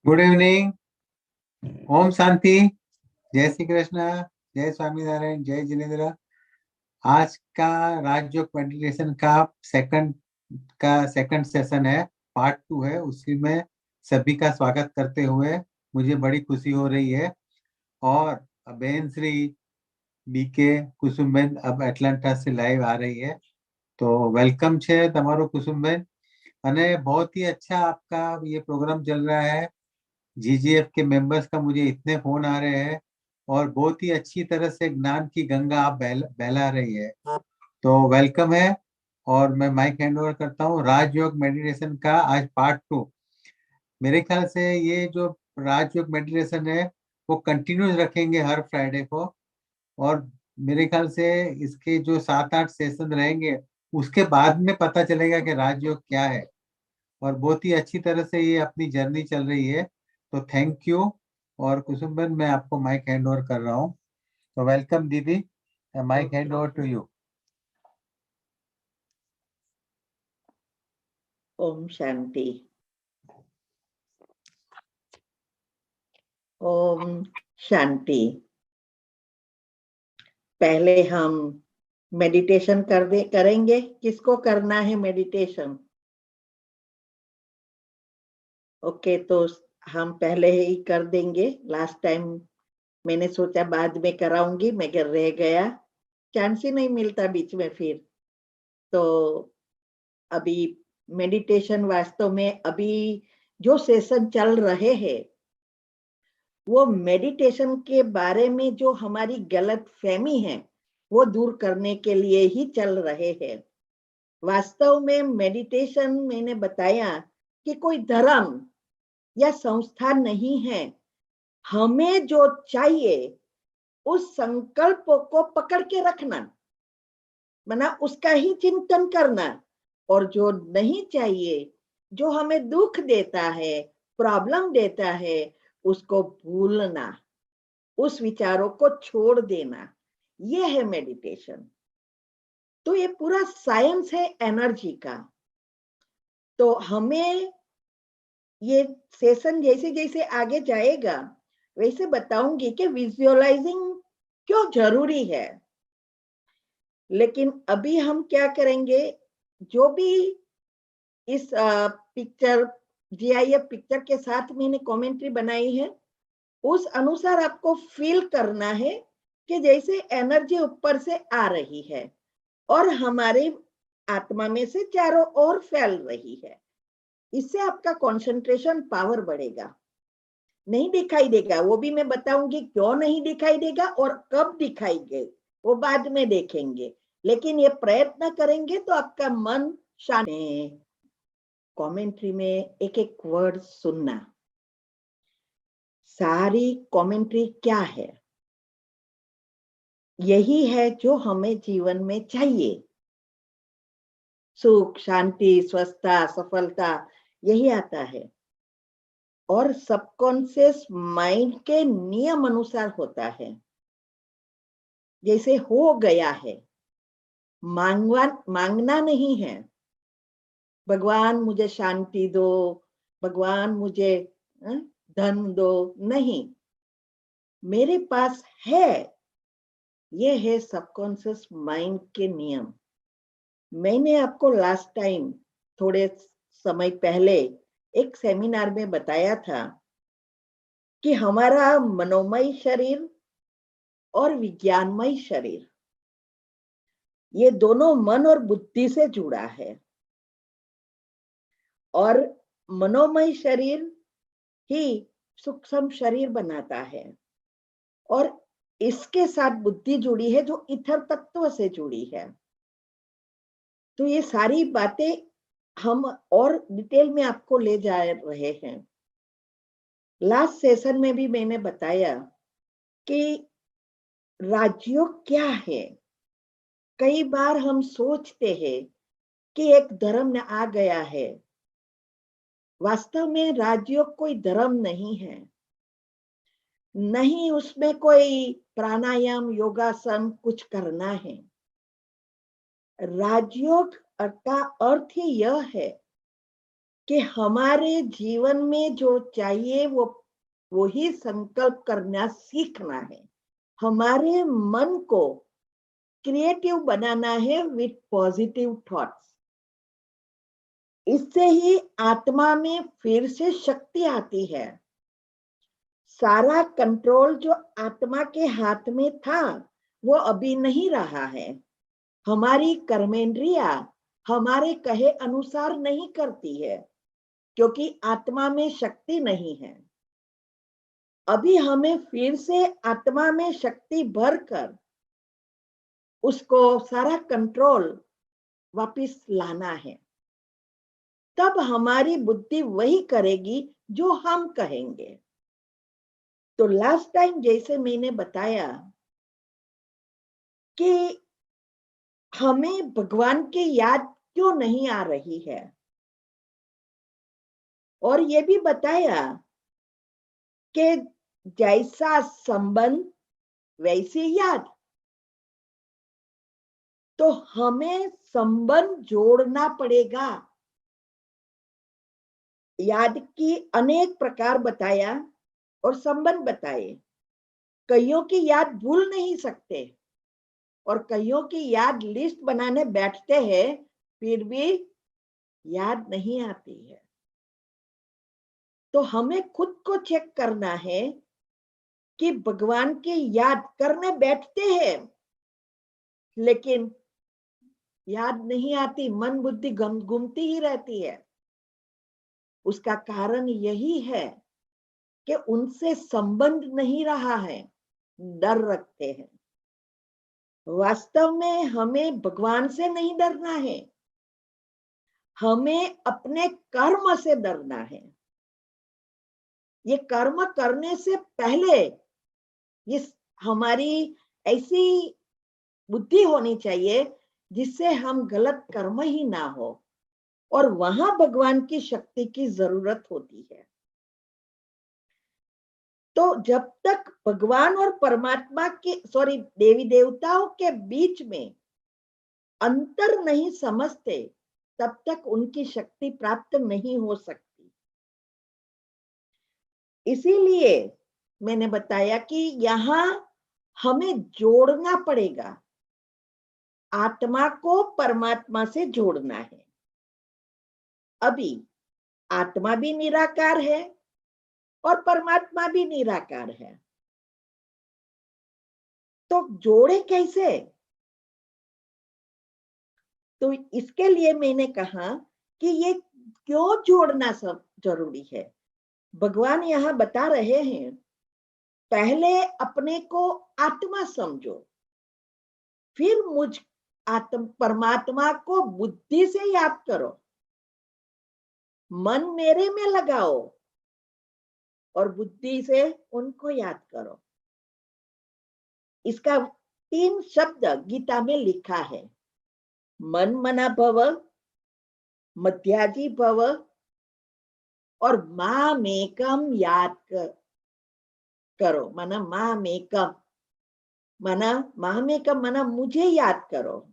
Good evening. Om Shanti. जय श्री कृष्ण। जय स्वामीनारायण। जय जिनेन्द्र। आज का राजयोग मेडिटेशन का सेकंड सेशन है, पार्ट 2 है। उसी में सभी का स्वागत करते हुए मुझे बड़ी खुशी हो रही है। और बहन श्री बीके कुसुमबेन अब एटलांटा से लाइव आ रही है, तो वेलकम છે તમારો કુસુમબેન। અને बहुत ही अच्छा आपका ये प्रोग्राम चल रहा है। जीजीएफ के मेंबर्स का मुझे इतने फोन आ रहे हैं और बहुत ही अच्छी तरह से ज्ञान की गंगा आप बहला रही है, तो वेलकम है। और मैं माइक हैंड ओवर करता हूँ। राजयोग मेडिटेशन का आज पार्ट 2। मेरे ख्याल से ये जो राजयोग मेडिटेशन है वो कंटिन्यूस रखेंगे हर फ्राइडे को। और मेरे ख्याल से इसके जो 7-8 सेशन रहेंगे उसके बाद में पता चलेगा कि राजयोग क्या है। और बहुत ही अच्छी तरह से ये अपनी जर्नी चल रही है, तो थैंक यू। और कुसुमबेन, मैं आपको माइक हैंड ओवर कर रहा हूँ, तो वेलकम दीदी। Mike hand over to you. ओम शांति। ओम शांति। पहले हम मेडिटेशन करेंगे। किसको करना है मेडिटेशन? ओके, तो हम पहले ही कर देंगे। लास्ट टाइम मैंने सोचा बाद में कराऊंगी, मगर रह गया, चांस ही नहीं मिलता बीच में फिर। तो अभी मेडिटेशन वास्तव में अभी जो सेशन चल रहे हैं वो मेडिटेशन के बारे में जो हमारी गलत फहमी है वो दूर करने के लिए ही चल रहे हैं। वास्तव में मेडिटेशन, मैंने बताया कि कोई धर्म या संस्था नहीं है। हमें जो चाहिए उस संकल्प को पकड़ के रखना, माना उसका ही चिंतन करना। और जो नहीं चाहिए, जो हमें दुख देता है, प्रॉब्लम देता है, उसको भूलना, उस विचारों को छोड़ देना, ये है मेडिटेशन। तो ये पूरा साइंस है एनर्जी का। तो हमें ये सेशन जैसे जैसे आगे जाएगा वैसे बताऊंगी कि विजुअलाइजिंग क्यों जरूरी है। लेकिन अभी हम क्या करेंगे, जो भी इस पिक्चर, जीआईएफ पिक्चर के साथ मैंने कमेंट्री बनाई है, उस अनुसार आपको फील करना है कि जैसे एनर्जी ऊपर से आ रही है और हमारे आत्मा में से चारों ओर फैल रही है। इससे आपका कंसंट्रेशन पावर बढ़ेगा। नहीं दिखाई देगा, वो भी मैं बताऊंगी क्यों नहीं दिखाई देगा और कब दिखाई दे, वो बाद में देखेंगे। लेकिन ये प्रयत्न करेंगे तो आपका मन शांत। कमेंट्री में एक एक वर्ड सुनना। सारी कमेंट्री क्या है? यही है जो हमें जीवन में चाहिए। सुख, शांति, स्वस्थता, सफलता, यही आता है। और सबकॉन्शियस माइंड के नियम अनुसार होता है। जैसे हो गया है, मांगना नहीं है, भगवान मुझे शांति दो, भगवान मुझे धन दो, नहीं, मेरे पास है। ये है सबकॉन्शियस माइंड के नियम। मैंने आपको लास्ट टाइम, थोड़े समय पहले, एक सेमिनार में बताया था कि हमारा मनोमय शरीर और विज्ञानमय शरीर, ये दोनों मन और बुद्धि से जुड़ा है। और मनोमय शरीर ही सूक्ष्म शरीर बनाता है और इसके साथ बुद्धि जुड़ी है जो इथर तत्व से जुड़ी है। तो ये सारी बातें हम और डिटेल में आपको ले जा रहे हैं। लास्ट सेशन में भी मैंने बताया कि राजयोग क्या है। कई बार हम सोचते हैं कि एक धर्म आ गया है। वास्तव में राजयोग कोई धर्म नहीं है, नहीं उसमें कोई प्राणायाम, योगासन कुछ करना है। राजयोग का अर्थ ही यह है कि हमारे जीवन में जो चाहिए वो ही संकल्प करना सीखना है। हमारे मन को क्रिएटिव बनाना है विथ पॉजिटिव थॉट्स। इससे ही आत्मा में फिर से शक्ति आती है। सारा कंट्रोल जो आत्मा के हाथ में था वो अभी नहीं रहा है। हमारी कर्मेंद्रिया हमारे कहे अनुसार नहीं करती है क्योंकि आत्मा में शक्ति नहीं है। अभी हमें फिर से आत्मा में शक्ति भरकर उसको सारा कंट्रोल वापस लाना है। तब हमारी बुद्धि वही करेगी जो हम कहेंगे। तो लास्ट टाइम जैसे मैंने बताया कि हमें भगवान की याद क्यों नहीं आ रही है, और ये भी बताया कि जैसा संबंध वैसी याद। तो हमें संबंध जोड़ना पड़ेगा। याद की अनेक प्रकार बताया और संबंध बताए। कईयों की याद भूल नहीं सकते और कईयों की याद लिस्ट बनाने बैठते हैं फिर भी याद नहीं आती है। तो हमें खुद को चेक करना है कि भगवान की याद करने बैठते हैं लेकिन याद नहीं आती, मन बुद्धि घूमती ही रहती है। उसका कारण यही है कि उनसे संबंध नहीं रहा है, डर रखते हैं। वास्तव में हमें भगवान से नहीं डरना है, हमें अपने कर्म से डरना है। ये कर्म करने से पहले ये हमारी ऐसी बुद्धि होनी चाहिए जिससे हम गलत कर्म ही ना हो, और वहां भगवान की शक्ति की जरूरत होती है। तो जब तक भगवान और परमात्मा के देवी देवताओं के बीच में अंतर नहीं समझते तब तक उनकी शक्ति प्राप्त नहीं हो सकती। इसीलिए मैंने बताया कि यहाँ हमें जोड़ना पड़ेगा, आत्मा को परमात्मा से जोड़ना है। अभी आत्मा भी निराकार है और परमात्मा भी निराकार है, तो जोड़े कैसे? तो इसके लिए मैंने कहा कि ये क्यों जोड़ना सब जरूरी है। भगवान यहाँ बता रहे हैं, पहले अपने को आत्मा समझो, फिर मुझ परमात्मा को बुद्धि से याद करो, मन मेरे में लगाओ और बुद्धि से उनको याद करो। इसका 3 शब्द गीता में लिखा है, मन मना भव, मध्याजी भव और मामेकम याद करो। माना मामेकम, माना मुझे याद करो।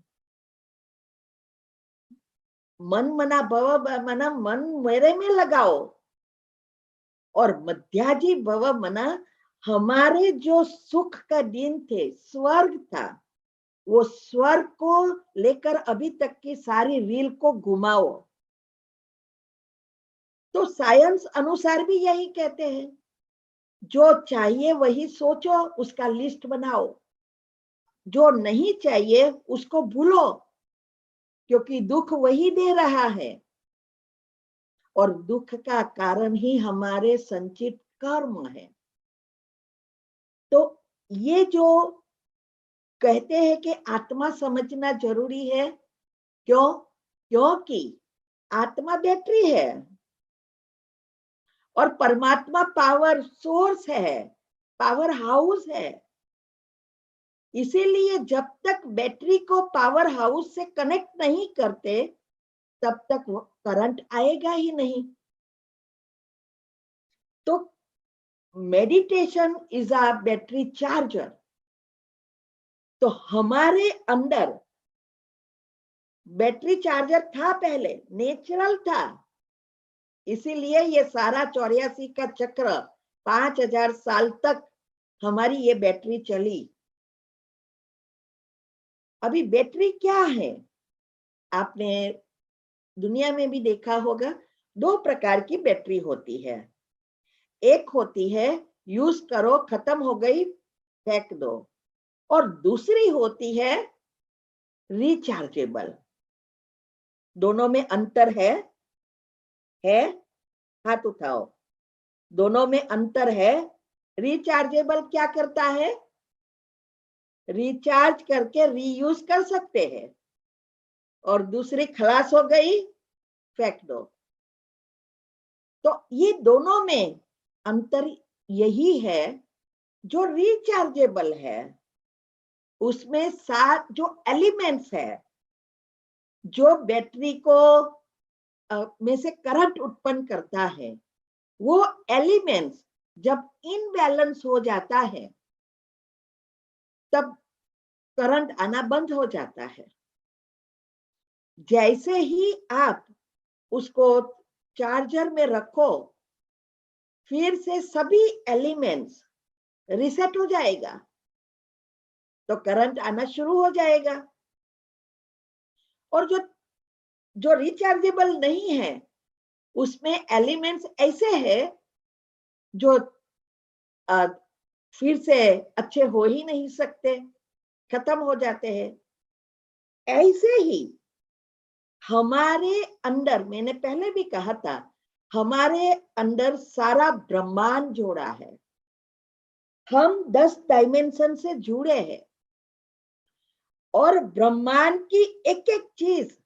मन मना भव मना मन मेरे में लगाओ, और मध्याजी भव मना हमारे जो सुख का दिन थे, स्वर्ग था, वो स्वर्ग को लेकर अभी तक की सारी रील को घुमाओ। तो साइंस अनुसार भी यही कहते हैं, जो चाहिए वही सोचो, उसका लिस्ट बनाओ, जो नहीं चाहिए उसको भूलो, क्योंकि दुख वही दे रहा है और दुख का कारण ही हमारे संचित कर्म है। तो ये जो कहते हैं कि आत्मा समझना जरूरी है, क्यों? क्योंकि आत्मा बैटरी है और परमात्मा पावर सोर्स है, पावर हाउस है। इसीलिए जब तक बैटरी को पावर हाउस से कनेक्ट नहीं करते तब तक करंट आएगा ही नहीं। तो meditation is a battery charger. तो हमारे अंदर बैटरी चार्जर था, पहले नेचुरल था, इसीलिए ये सारा 84 का चक्र 5000 साल तक हमारी ये बैटरी चली। अभी बैटरी क्या है, आपने दुनिया में भी देखा होगा, 2 प्रकार की बैटरी होती है। एक होती है यूज करो, खत्म हो गई, फेंक दो, और दूसरी होती है रिचार्जेबल। दोनों में अंतर है? हाथ उठाओ। दोनों में अंतर है। रिचार्जेबल क्या करता है? रिचार्ज करके रीयूज कर सकते हैं, और दूसरी खलास हो गई, फेंक दो। तो ये दोनों में अंतर यही है, जो रिचार्जेबल है उसमें 7 जो एलिमेंट्स है, जो बैटरी को में से करंट उत्पन्न करता है, वो एलिमेंट्स जब इनबैलेंस हो जाता है तब करंट आना बंद हो जाता है। जैसे ही आप उसको चार्जर में रखो, फिर से सभी एलिमेंट्स रिसेट हो जाएगा, तो करंट आना शुरू हो जाएगा। और जो रिचार्जेबल नहीं है, उसमें एलिमेंट्स ऐसे हैं जो फिर से अच्छे हो ही नहीं सकते, खत्म हो जाते हैं। ऐसे ही हमारे अंदर, मैंने पहले भी कहा था, हमारे अंदर सारा ब्रह्मांड जोड़ा है। हम 10 डायमेंशन से जुड़े हैं, और ब्रह्मांड की एक एक चीज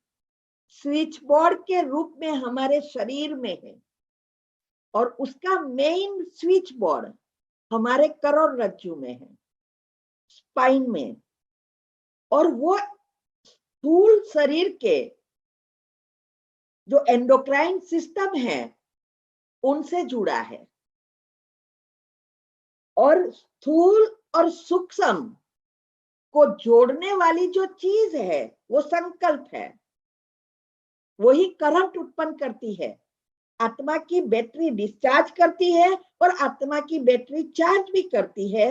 स्विच बोर्ड के रूप में हमारे शरीर में है, और उसका मेन स्विच बोर्ड हमारे करोड़रज्जु में है, स्पाइन में, और वो स्थूल शरीर के जो एंडोक्राइन सिस्टम है उनसे जुड़ा है। और स्थूल और सूक्ष्म को जोड़ने वाली जो चीज है वो संकल्प है, वही करंट उत्पन्न करती है। आत्मा की बैटरी डिस्चार्ज करती है और आत्मा की बैटरी चार्ज भी करती है।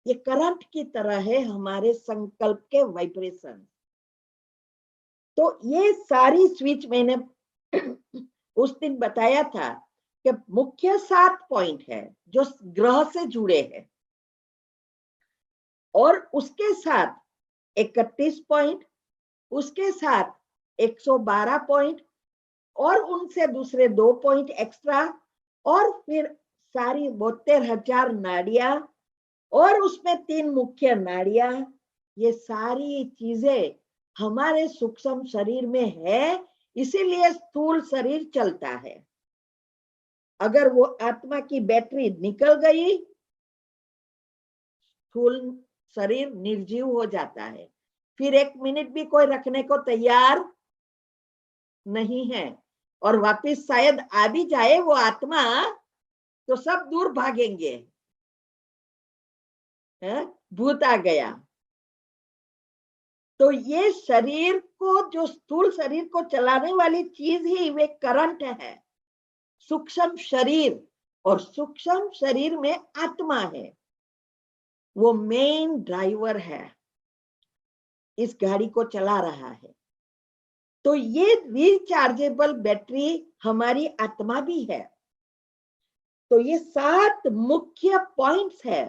ये करंट की तरह है हमारे संकल्प के वाइब्रेशन। तो ये सारी स्विच मैंने उस दिन बताया था कि मुख्य 7 पॉइंट है जो ग्रह से जुड़े हैं, और उसके साथ 31 पॉइंट, उसके साथ 112 पॉइंट, और उनसे दूसरे 2 पॉइंट एक्स्ट्रा, और फिर सारी 72,000 नाड़ियां, और उसमें 3 मुख्य नाड़ियां। ये सारी चीजें हमारे सूक्ष्म शरीर में है, इसीलिए स्थूल शरीर चलता है। अगर वो आत्मा की बैटरी निकल गई, स्थूल शरीर निर्जीव हो जाता है, फिर 1 मिनट भी कोई रखने को तैयार नहीं है, और वापिस शायद आ भी जाए वो आत्मा, तो सब दूर भागेंगे, भूत आ गया। तो ये शरीर को, जो स्थूल शरीर को चलाने वाली चीज ही वे करंट है, सूक्ष्म शरीर, और सूक्ष्म शरीर में आत्मा है, वो मेन ड्राइवर है, इस गाड़ी को चला रहा है। तो ये रिचार्जेबल बैटरी हमारी आत्मा भी है। तो ये 7 मुख्य पॉइंट्स है,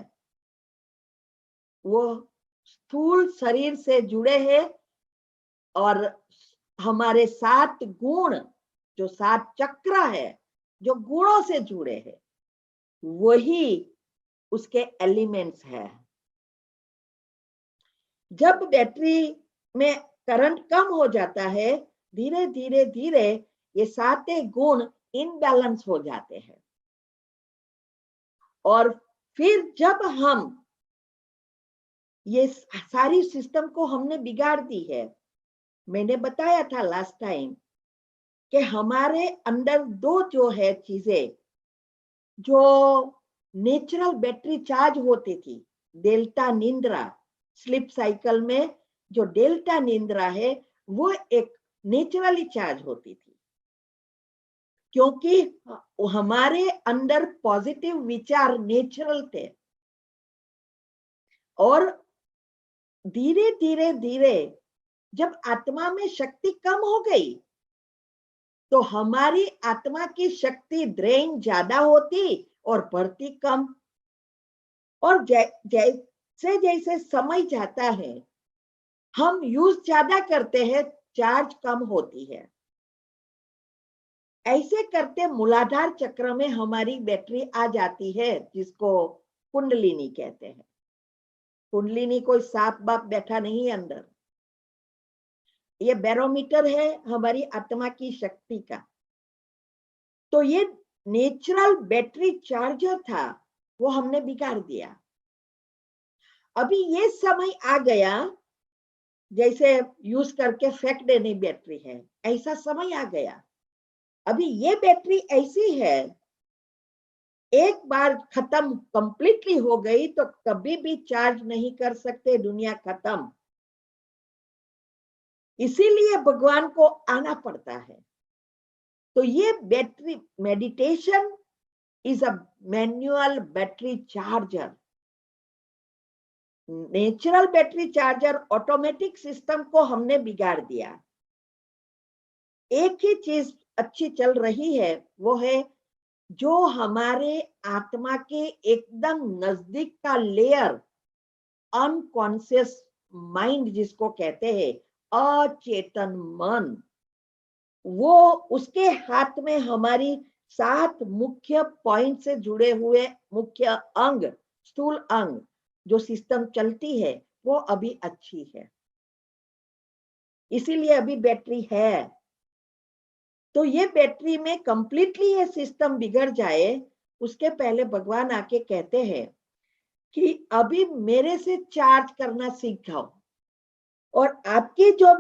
वो स्थूल शरीर से जुड़े हैं, और हमारे 7 गुण, जो 7 चक्र है जो गुणों से जुड़े हैं, वही उसके एलिमेंट्स है। जब बैटरी में करंट कम हो जाता है, धीरे धीरे धीरे ये 7 गुण इनबैलेंस हो जाते हैं, और फिर जब हम ये सारी सिस्टम को हमने बिगाड़ दी है, मैंने बताया था लास्ट टाइम कि हमारे अंदर 2 जो है चीजें, जो नेचुरल बैटरी चार्ज होती थी, डेल्टा निंद्रा, स्लीप साइकिल में जो डेल्टा निंद्रा है वो एक नेचुरली चार्ज होती थी, क्योंकि हमारे अंदर पॉजिटिव विचार नेचुरल थे, और धीरे धीरे धीरे जब आत्मा में शक्ति कम हो गई तो हमारी आत्मा की शक्ति ड्रेन ज्यादा होती और बढ़ती कम। और जैसे जैसे समय जाता है, हम यूज ज्यादा करते हैं, चार्ज कम होती है। ऐसे करते मूलाधार चक्र में हमारी बैटरी आ जाती है, जिसको कुंडलिनी कहते हैं। कुंडलिनी कोई सांप बाप बैठा नहीं है अंदर, ये बैरोमीटर है हमारी आत्मा की शक्ति का। तो ये नेचुरल बैटरी चार्जर था, वो हमने बिगाड़ दिया। अभी ये समय आ गया, जैसे यूज करके फेंक देने बैटरी है, ऐसा समय आ गया। अभी ये बैटरी ऐसी है, एक बार खत्म कंप्लीटली हो गई तो कभी भी चार्ज नहीं कर सकते, दुनिया खत्म। इसीलिए भगवान को आना पड़ता है। तो ये battery meditation is a manual battery charger. Natural battery charger automatic system को हमने बिगाड़ दिया। एक ही चीज अच्छी चल रही है, वो है जो हमारे आत्मा के एकदम नजदीक का लेयर, अनकॉन्शियस माइंड जिसको कहते हैं, अचेतन मन, वो उसके हाथ में हमारी 7 मुख्य पॉइंट से जुड़े हुए मुख्य अंग, स्थूल अंग जो सिस्टम चलती है, वो अभी अच्छी है। इसीलिए अभी बैटरी है। तो ये बैटरी में कंप्लीटली ये सिस्टम बिगड़ जाए, उसके पहले भगवान आके कहते हैं कि अभी मेरे से चार्ज करना सीख जाओ, और आपकी जो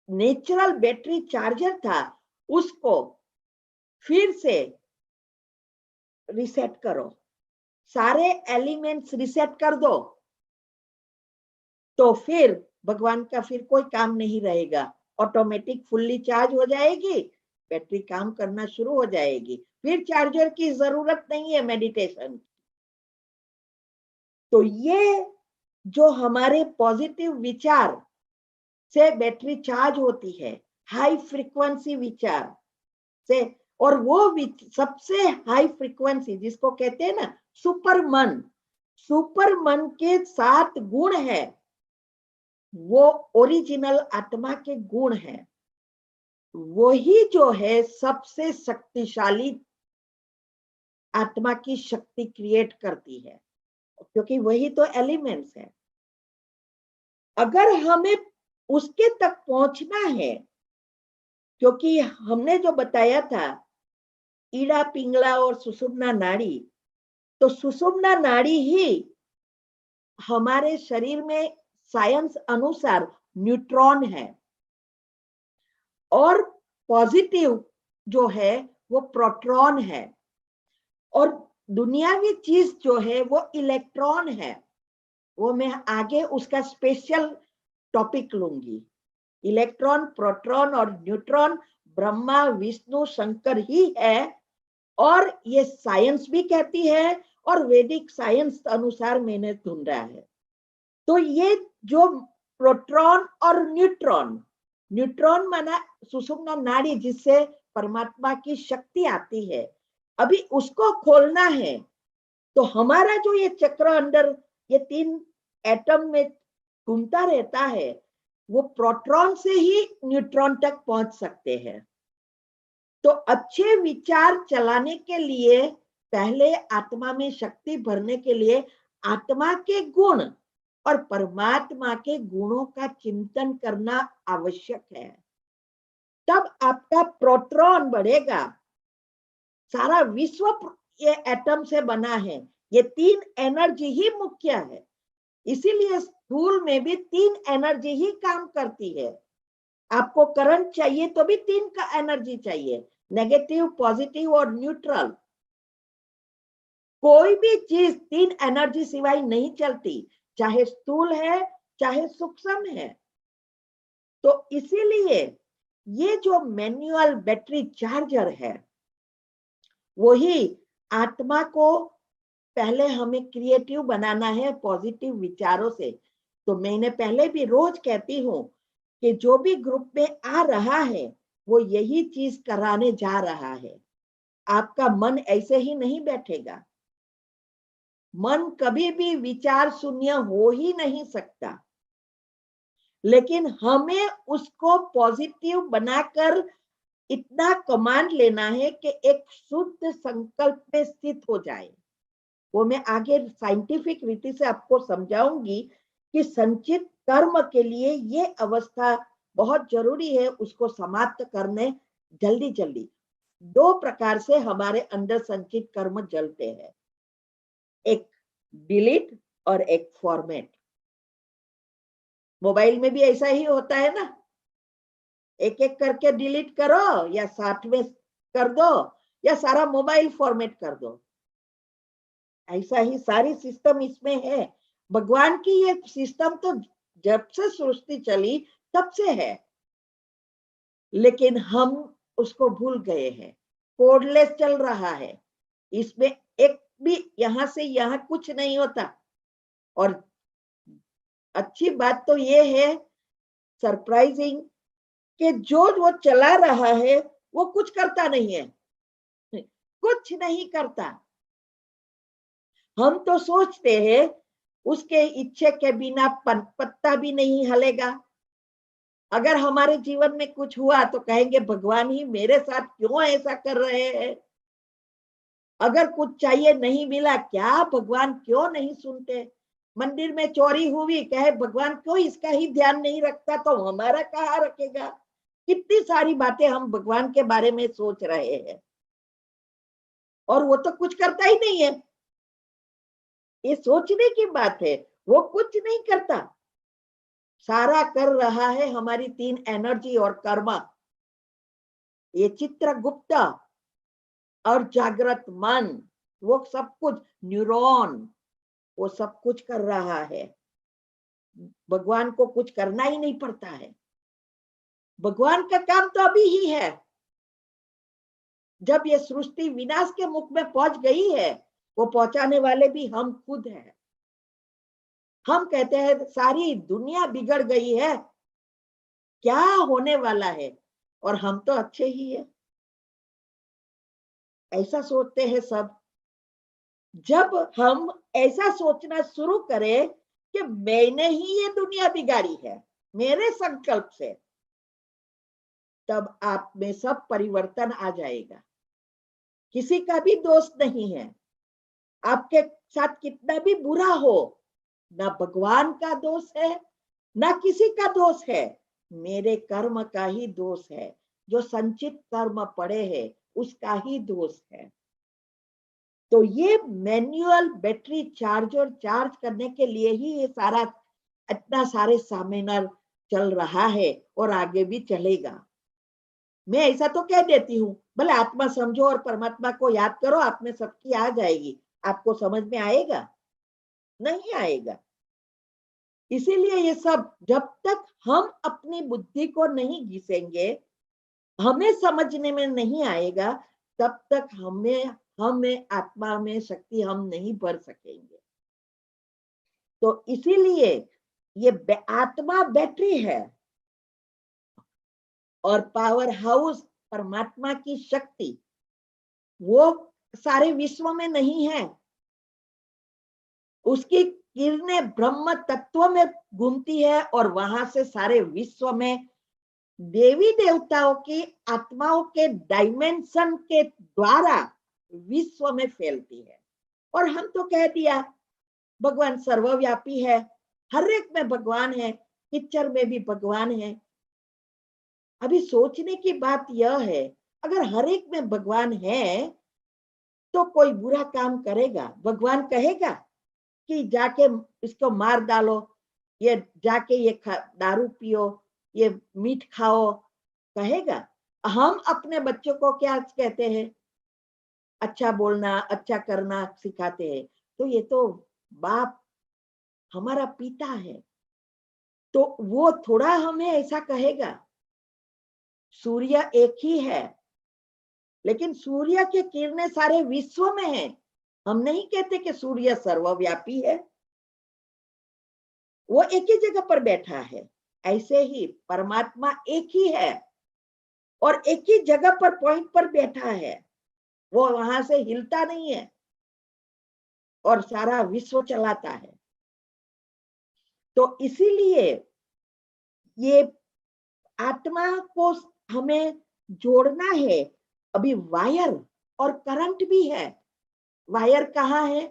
नेचुरल बैटरी चार्जर था उसको फिर से रिसेट करो, सारे एलिमेंट्स रिसेट कर दो। तो फिर भगवान का फिर कोई काम नहीं रहेगा, ऑटोमेटिक फुल्ली चार्ज हो जाएगी, बैटरी काम करना शुरू हो जाएगी, फिर चार्जर की जरूरत नहीं है मेडिटेशन। तो ये जो हमारे पॉजिटिव विचार से बैटरी चार्ज होती है, हाई फ्रीक्वेंसी विचार से, और वो सबसे हाई फ्रीक्वेंसी जिसको कहते हैं ना सुपर मन, सुपर मन के 7 गुण है, वो ओरिजिनल आत्मा के गुण है। वही जो है सबसे शक्तिशाली आत्मा की शक्ति क्रिएट करती है, क्योंकि वही तो एलिमेंट्स है। अगर हमें उसके तक पहुंचना है, क्योंकि हमने जो बताया था ईड़ा पिंगला और सुषुम्ना नाड़ी, तो सुषुम्ना नाड़ी ही हमारे शरीर में साइंस अनुसार न्यूट्रॉन है, और पॉजिटिव जो है वो प्रोटॉन है, और दुनियावी चीज जो है वो इलेक्ट्रॉन है। वो मैं आगे उसका स्पेशल टॉपिक लूंगी। इलेक्ट्रॉन, प्रोटॉन और न्यूट्रॉन ब्रह्मा विष्णु शंकर ही है, और ये साइंस भी कहती है, और वैदिक साइंस अनुसार मैंने ढूंढा है। तो ये जो प्रोटॉन और न्यूट्रॉन, न्यूट्रॉन माना सुषुम्ना नाड़ी जिससे परमात्मा की शक्ति आती है, अभी उसको खोलना है। तो हमारा जो ये चक्र अंदर ये 3 एटम में घूमता रहता है, वो प्रोटॉन से ही न्यूट्रॉन तक पहुंच सकते हैं। तो अच्छे विचार चलाने के लिए पहले आत्मा में शक्ति भरने के लिए आत्मा के गुण और परमात्मा के गुणों का चिंतन करना आवश्यक है। तब आपका प्रोटॉन बढ़ेगा। सारा विश्व ये एटम से बना है, ये 3 एनर्जी ही मुख्य है, इसीलिए स्थूल में भी 3 एनर्जी ही काम करती है। आपको करंट चाहिए तो भी 3 का एनर्जी चाहिए, नेगेटिव, पॉजिटिव और न्यूट्रल। कोई भी चीज 3 एनर्जी सिवाय नहीं चलती, चाहे स्थूल है चाहे सूक्ष्म है। तो इसीलिए ये जो मैनुअल बैटरी चार्जर है, वही आत्मा को पहले हमें क्रिएटिव बनाना है पॉजिटिव विचारों से। तो मैंने पहले भी रोज कहती हूँ कि जो भी ग्रुप में आ रहा है वो यही चीज कराने जा रहा है। आपका मन ऐसे ही नहीं बैठेगा। मन कभी भी विचार शून्य हो ही नहीं सकता, लेकिन हमें उसको पॉजिटिव बनाकर इतना कमांड लेना है कि एक शुद्ध संकल्प में स्थित हो जाए। वो मैं आगे साइंटिफिक रीति से आपको समझाऊंगी कि संचित कर्म के लिए ये अवस्था बहुत जरूरी है, उसको समाप्त करने जल्दी जल्दी। दो प्रकार से हमारे अंदर संचित कर्म जलते हैं, एक डिलीट और एक फॉर्मेट। मोबाइल में भी ऐसा ही होता है ना, एक एक करके डिलीट करो या साथ में कर दो या सारा मोबाइल फॉर्मेट कर दो। ऐसा ही सारी सिस्टम इसमें है। भगवान की ये सिस्टम तो जब से सृष्टि चली तब से है, लेकिन हम उसको भूल गए हैं। कोडलेस चल रहा है, इसमें एक भी यहां से यहां कुछ नहीं होता। और अच्छी बात तो ये है, सरप्राइजिंग, कि जो वो चला रहा है वो कुछ करता नहीं है, कुछ नहीं करता। हम तो सोचते हैं उसके इच्छे के बिना पत्ता भी नहीं हलेगा। अगर हमारे जीवन में कुछ हुआ तो कहेंगे भगवान ही मेरे साथ क्यों ऐसा कर रहे हैं। अगर कुछ चाहिए नहीं मिला, क्या भगवान क्यों नहीं सुनते। मंदिर में चोरी हुई, कहे भगवान क्यों इसका ही ध्यान नहीं रखता, तो हमारा कहाँ रखेगा। कितनी सारी बातें हम भगवान के बारे में सोच रहे हैं और वो तो कुछ करता ही नहीं है। ये सोचने की बात है, वो कुछ नहीं करता। सारा कर रहा है हमारी तीन एनर्जी और कर्म, ये चित्रगुप्त और जागृत मन, वो सब कुछ न्यूरॉन, वो सब कुछ कर रहा है। भगवान को कुछ करना ही नहीं पड़ता है। भगवान का काम तो अभी ही है। जब ये सृष्टि विनाश के मुख में पहुंच गई है, वो पहुंचाने वाले भी हम खुद हैं। हम कहते हैं सारी दुनिया बिगड़ गई है, क्या होने वाला है, और हम तो अच्छे ही है, ऐसा सोचते हैं सब। जब हम ऐसा सोचना शुरू करें कि मैंने ही ये दुनिया बिगाड़ी है मेरे संकल्प से, तब आप में सब परिवर्तन आ जाएगा। किसी का भी दोष नहीं है। आपके साथ कितना भी बुरा हो, ना भगवान का दोष है ना किसी का दोष है, मेरे कर्म का ही दोष है। जो संचित कर्म पड़े हैं उसका ही दोष है। तो ये मैनुअल बैटरी चार्ज और चार्ज करने के लिए ही ये सारा इतना सारे सेमिनार चल रहा है और आगे भी चलेगा। मैं ऐसा तो कह देती हूँ, भले आत्मा समझो और परमात्मा को याद करो, आप में सबकी आ जाएगी। आपको समझ में आएगा? नहीं आएगा। इसीलिए ये सब जब तक हम अपनी बुद्धि को नहीं घिसेंगे, हमें समझने में नहीं आएगा, तब तक हमें आत्मा में शक्ति हम नहीं भर सकेंगे। तो इसीलिए ये आत्मा बैटरी है और पावर हाउस परमात्मा की शक्ति वो सारे विश्व में नहीं है। उसकी किरणें ब्रह्म तत्व में घूमती है और वहां से सारे विश्व में देवी देवताओं की आत्माओं के डायमेंशन के द्वारा विश्व में फैलती है। और हम तो कह दिया भगवान सर्वव्यापी है, हर एक में भगवान है, पिक्चर में भी भगवान है। अभी सोचने की बात यह है, अगर हर एक में भगवान है तो कोई बुरा काम करेगा, भगवान कहेगा कि जाके इसको मार डालो, ये जाके ये दारू पियो, ये मीट खाओ, कहेगा? हम अपने बच्चों को क्या कहते हैं? अच्छा बोलना, अच्छा करना सिखाते हैं। तो ये तो बाप हमारा पिता है, तो वो थोड़ा हमें ऐसा कहेगा? सूर्य एक ही है, लेकिन सूर्य के किरणें सारे विश्व में है। हम नहीं कहते कि सूर्य सर्वव्यापी है, वो एक ही जगह पर बैठा है। ऐसे ही परमात्मा एक ही है और एक ही जगह पर पॉइंट पर बैठा है, वो वहां से हिलता नहीं है और सारा विश्व चलाता है। तो इसीलिए ये आत्मा को हमें जोड़ना है। अभी वायर और करंट भी है। वायर कहाँ है?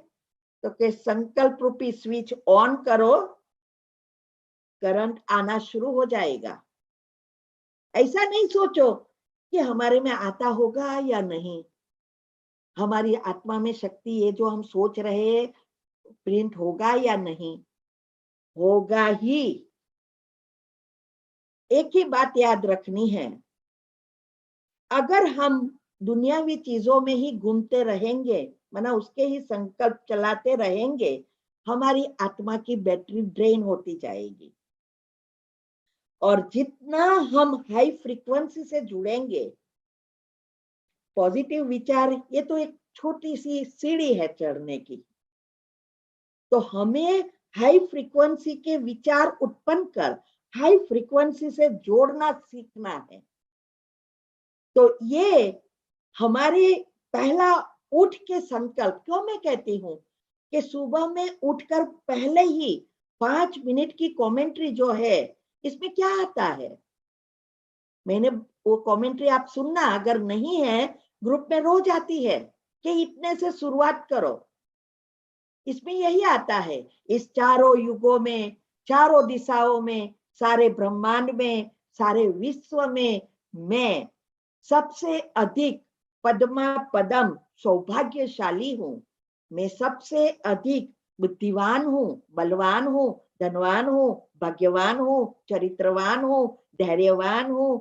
तो के संकल्प रूपी स्विच ऑन करो, करंट आना शुरू हो जाएगा। ऐसा नहीं सोचो कि हमारे में आता होगा या नहीं। हमारी आत्मा में शक्ति है, जो हम सोच रहे हैं प्रिंट होगा या नहीं, होगा ही। एक ही बात याद रखनी है, अगर हम दुनियावी चीजों में ही घूमते रहेंगे, माना उसके ही संकल्प चलाते रहेंगे, हमारी आत्मा की बैटरी ड्रेन होती जाएगी। और जितना हम हाई फ्रीक्वेंसी से जुड़ेंगे, पॉजिटिव विचार ये तो एक छोटी सी सीढ़ी है चढ़ने की, तो हमें हाई फ्रीक्वेंसी के विचार उत्पन्न कर हाई फ्रीक्वेंसी से जोड़ना सीखना है। तो ये हमारे पहला उठ के संकल्प। क्यों मैं कहती हूँ कि सुबह में उठकर पहले ही 5 मिनट की कमेंट्री जो है, इसमें क्या आता है, मैंने वो कमेंट्री आप सुनना, अगर नहीं है ग्रुप में रोज आती है कि इतने से शुरुआत करो। इसमें यही आता है, इस चारों युगों में, चारों दिशाओं में, सारे ब्रह्मांड में, सारे विश्व में मैं सबसे अधिक पद्मा पदम सौभाग्यशाली हूं। मैं सबसे अधिक बुद्धिवान हूं, बलवान हूं, धनवान हूं, भाग्यवान हूं, चरित्रवान हूं, धैर्यवान हूं,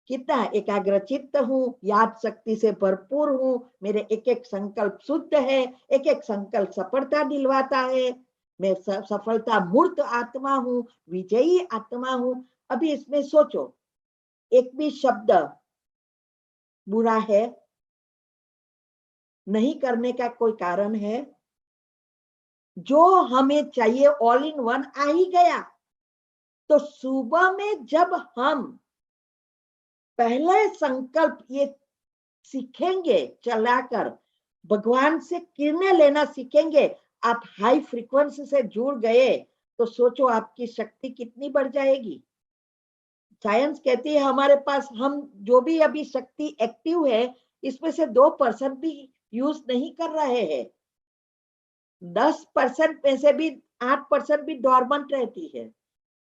कितना एकाग्रचित्त हूँ, याद शक्ति से भरपूर हूँ, मेरे एक एक संकल्प शुद्ध है, एक एक संकल्प सफलता दिलवाता है, मैं सफलता मूर्त आत्मा हूँ, विजयी आत्मा हूँ। अभी इसमें सोचो, एक भी शब्द बुरा है नहीं करने का कोई कारण है? जो हमें चाहिए ऑल इन वन आ ही गया। तो सुबह में जब हम पहले संकल्प ये सीखेंगे, चलाकर भगवान से किरणें लेना सीखेंगे, आप हाई फ्रीक्वेंसी से जुड़ गए, तो सोचो आपकी शक्ति कितनी बढ़ जाएगी। साइंस कहती है हमारे पास, हम जो भी अभी शक्ति एक्टिव है, इसमें से 2% भी यूज नहीं कर रहे हैं। 10% में से भी 8% भी डॉर्मेंट रहती है।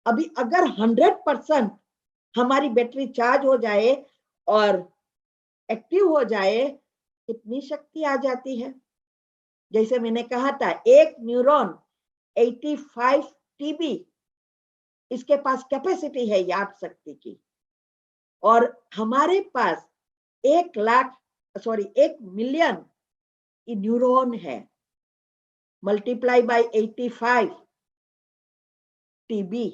अभी अगर 100% हमारी बैटरी चार्ज हो जाए और एक्टिव हो जाए, कितनी शक्ति आ जाती है। जैसे मैंने कहा था, एक न्यूरॉन 85 टीबी इसके पास कैपेसिटी है याद शक्ति की, और हमारे पास 1 मिलियन न्यूरॉन है, मल्टीप्लाई बाय 85 टीबी।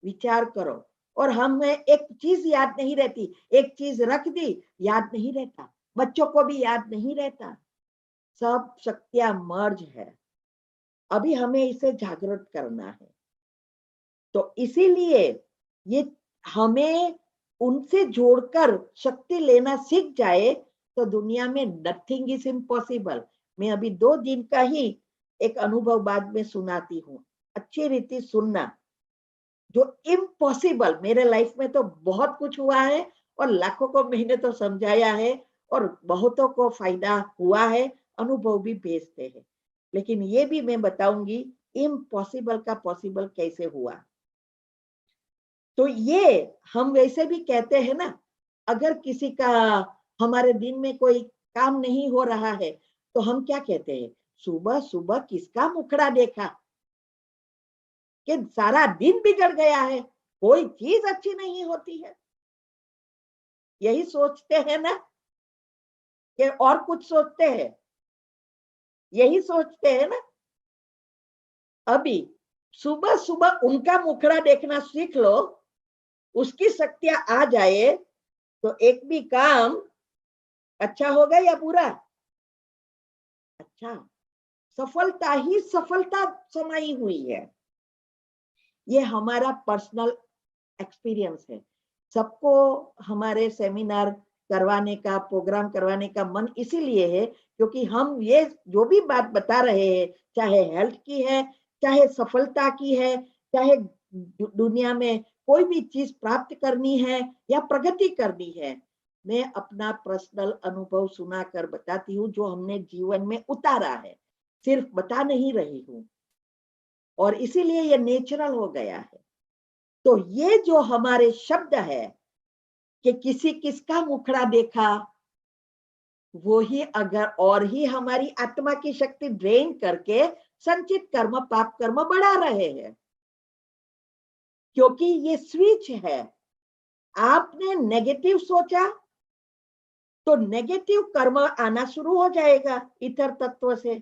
विचार करो। और हमें एक चीज याद नहीं रहती, एक चीज रख दी याद नहीं रहता, बच्चों को भी याद नहीं रहता। सब शक्तियां मर्ज है। अभी हमें इसे जागृत करना है। तो इसीलिए ये हमें उनसे जोड़कर शक्ति लेना सीख जाए, तो दुनिया में नथिंग इज इम्पॉसिबल। मैं अभी 2 दिन का ही एक अनुभव बाद में सुनाती हूँ, अच्छी रीति सुनना। जो इम्पॉसिबल, मेरे लाइफ में तो बहुत कुछ हुआ है और लाखों को मैंने तो समझाया है और बहुतों को फायदा हुआ है, अनुभव भी भेजते हैं। लेकिन ये भी मैं बताऊंगी इम्पॉसिबल का पॉसिबल कैसे हुआ। तो ये हम वैसे भी कहते हैं ना, अगर किसी का हमारे दिन में कोई काम नहीं हो रहा है, तो हम क्या कहते हैं, सुबह सुबह किसका मुखड़ा देखा कि सारा दिन बिगड़ गया है, कोई चीज अच्छी नहीं होती है। यही सोचते हैं ना, कि और कुछ सोचते हैं? यही सोचते हैं ना। अभी सुबह सुबह उनका मुखड़ा देखना सीख लो, उसकी शक्तियां आ जाए, तो एक भी काम अच्छा होगा या बुरा? अच्छा, सफलता ही सफलता समाई हुई है। ये हमारा पर्सनल एक्सपीरियंस है। सबको हमारे सेमिनार करवाने का, प्रोग्राम करवाने का मन इसीलिए है क्योंकि हम ये जो भी बात बता रहे हैं, चाहे हेल्थ की है, चाहे सफलता की है, चाहे दुनिया में कोई भी चीज प्राप्त करनी है या प्रगति करनी है, मैं अपना पर्सनल अनुभव सुनाकर बताती हूँ जो हमने जीवन में उतारा है, सिर्फ बता नहीं रही हूँ। और इसीलिए ये नेचुरल हो गया है। तो ये जो हमारे शब्द है कि किसी किसका मुखड़ा देखा, वो ही अगर और ही हमारी आत्मा की शक्ति ड्रेन करके संचित कर्म, पाप कर्म बढ़ा रहे हैं, क्योंकि ये स्विच है। आपने नेगेटिव सोचा तो नेगेटिव कर्म आना शुरू हो जाएगा इतर तत्व से।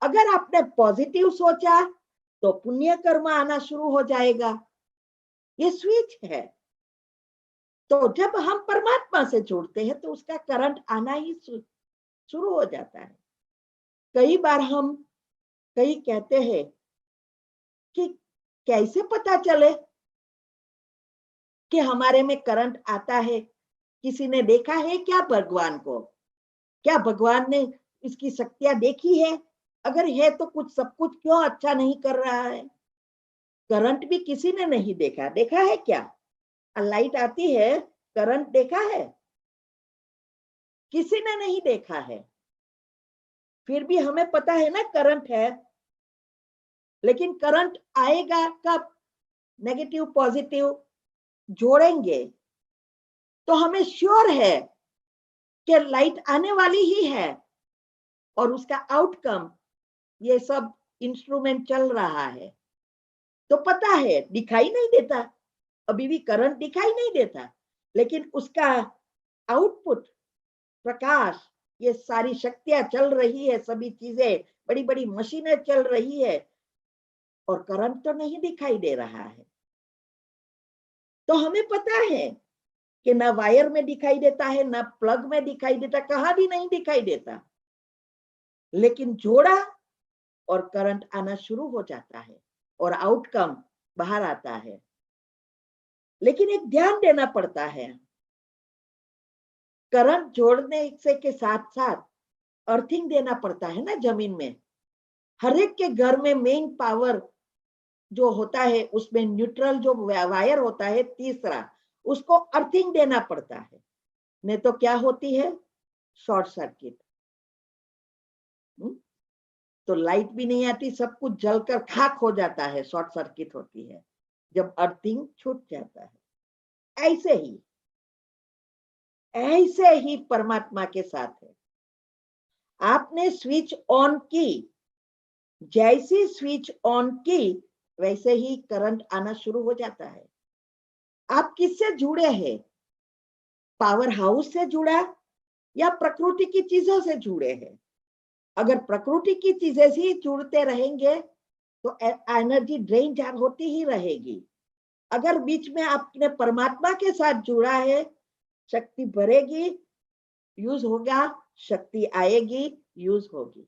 अगर आपने पॉजिटिव सोचा तो पुण्य कर्म आना शुरू हो जाएगा। ये स्विच है। तो जब हम परमात्मा से जुड़ते हैं तो उसका करंट आना ही शुरू हो जाता है। कई बार हम कहते हैं कि कैसे पता चले कि हमारे में करंट आता है? किसी ने देखा है क्या भगवान को? क्या भगवान ने इसकी शक्तियां देखी है? अगर है तो कुछ सब कुछ क्यों अच्छा नहीं कर रहा है? करंट भी किसी ने नहीं देखा। देखा है क्या? लाइट आती है, करंट देखा है? किसी ने नहीं देखा है। फिर भी हमें पता है ना करंट है। लेकिन करंट आएगा कब? नेगेटिव पॉजिटिव जोड़ेंगे तो हमें श्योर है कि लाइट आने वाली ही है और उसका आउटकम ये सब इंस्ट्रूमेंट चल रहा है। तो पता है, दिखाई नहीं देता, अभी भी करंट दिखाई नहीं देता, लेकिन उसका आउटपुट, प्रकाश, ये सारी शक्तियां चल रही है, सभी चीजें, बड़ी बड़ी मशीनें चल रही है और करंट तो नहीं दिखाई दे रहा है। तो हमें पता है कि ना वायर में दिखाई देता है, ना प्लग में दिखाई देता, कहां भी नहीं दिखाई देता, लेकिन जोड़ा और करंट आना शुरू हो जाता है और आउटकम बाहर आता है। लेकिन एक ध्यान देना पड़ता है, करंट जोड़ने से के साथ साथ अर्थिंग देना पड़ता है ना जमीन में। हर एक के घर में मेन पावर जो होता है उसमें न्यूट्रल जो वायर होता है तीसरा, उसको अर्थिंग देना पड़ता है। नहीं तो क्या होती है? Short circuit. तो लाइट भी नहीं आती, सब कुछ जलकर खाक हो जाता है, शॉर्ट सर्किट होती है जब अर्थिंग छूट जाता है। ऐसे ही परमात्मा के साथ है। आपने स्विच ऑन की, जैसी स्विच ऑन की वैसे ही करंट आना शुरू हो जाता है। आप किससे जुड़े हैं? पावर हाउस से जुड़ा या प्रकृति की चीजों से जुड़े हैं? अगर प्रकृति की चीजें से ही जुड़ते रहेंगे तो एनर्जी ड्रेन जार होती ही रहेगी। अगर बीच में आपने परमात्मा के साथ जुड़ा है, शक्ति बढ़ेगी, यूज होगा, शक्ति आएगी, यूज होगी।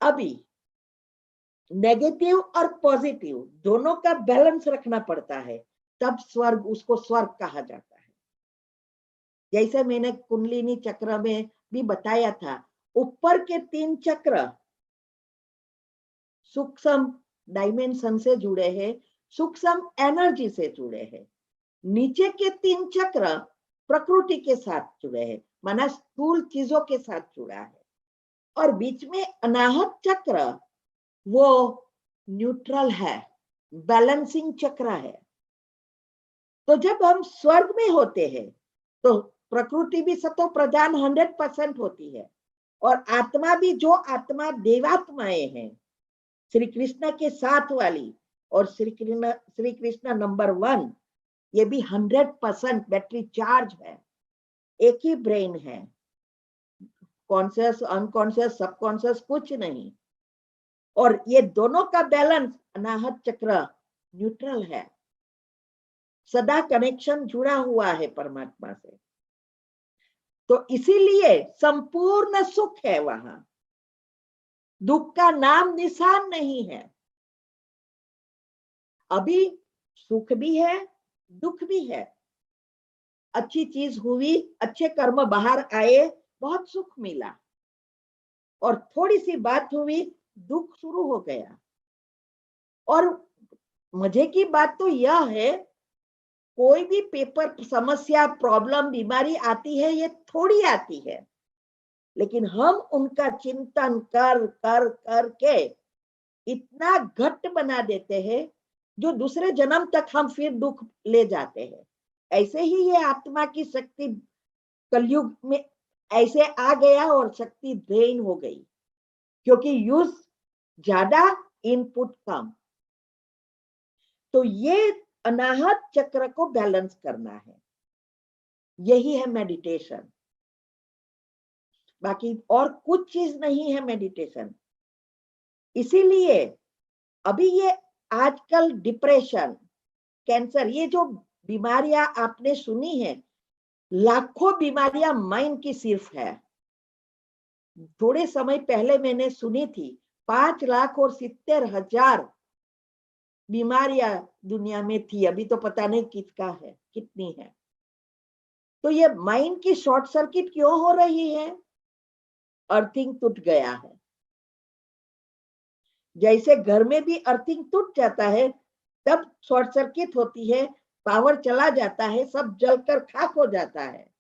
अभी नेगेटिव और पॉजिटिव दोनों का बैलेंस रखना पड़ता है, तब स्वर्ग, उसको स्वर्ग कहा जाता है। जैसे मैंने कुंडलिनी चक्र में भी बताया था, ऊपर के 3 चक्र सूक्ष्म डायमेंशन से जुड़े हैं, सूक्ष्म एनर्जी से जुड़े हैं। नीचे के 3 चक्र प्रकृति के साथ जुड़े हैं, माना स्थूल चीजों के साथ जुड़ा है। और बीच में अनाहत चक्र वो न्यूट्रल है, बैलेंसिंग चक्र है। तो जब हम स्वर्ग में होते हैं तो प्रकृति भी सतो प्रधान 100% होती है और आत्मा भी, जो आत्मा देवात्माएं हैं, श्री कृष्ण के साथ वाली और श्री कृष्ण नंबर 1, ये भी 100% बैटरी चार्ज है। एक ही ब्रेन है, कॉन्शियस, अनकॉन्शियस, सबकॉन्शियस कुछ नहीं। और ये दोनों का बैलेंस अनाहत चक्र न्यूट्रल है। सदा कनेक्शन जुड़ा हुआ है परमात्मा से। तो इसीलिए संपूर्ण सुख है वहां, दुख का नाम निशान नहीं है। अभी सुख भी है, दुख भी है। अच्छी चीज हुई, अच्छे कर्म बाहर आए, बहुत सुख मिला, और थोड़ी सी बात हुई, दुख शुरू हो गया। और मजे की बात तो यह है, कोई भी पेपर समस्या, प्रॉब्लम, बीमारी आती है, ये थोड़ी आती है, लेकिन हम उनका चिंतन कर कर कर के इतना घट बना देते हैं, जो दूसरे जन्म तक हम फिर दुख ले जाते हैं। ऐसे ही ये आत्मा की शक्ति कलयुग में ऐसे आ गया और शक्ति ड्रेन हो गई, क्योंकि यूज ज्यादा, इनपुट कम। तो ये अनाहत चक्र को बैलेंस करना है, यही है मेडिटेशन। बाकी और कुछ चीज नहीं है मेडिटेशन। इसीलिए अभी ये आजकल डिप्रेशन, कैंसर, ये जो बीमारियां आपने सुनी है, लाखों बीमारियां माइंड की सिर्फ है। थोड़े समय पहले मैंने सुनी थी 5,70,000 बीमारियां दुनिया में थी, अभी तो पता नहीं किसका है, कितनी है। तो ये माइंड की शॉर्ट सर्किट क्यों हो रही है? अर्थिंग टूट गया है। जैसे घर में भी अर्थिंग टूट जाता है, तब शॉर्ट सर्किट होती है, पावर चला जाता है, सब जलकर खाक हो जाता है।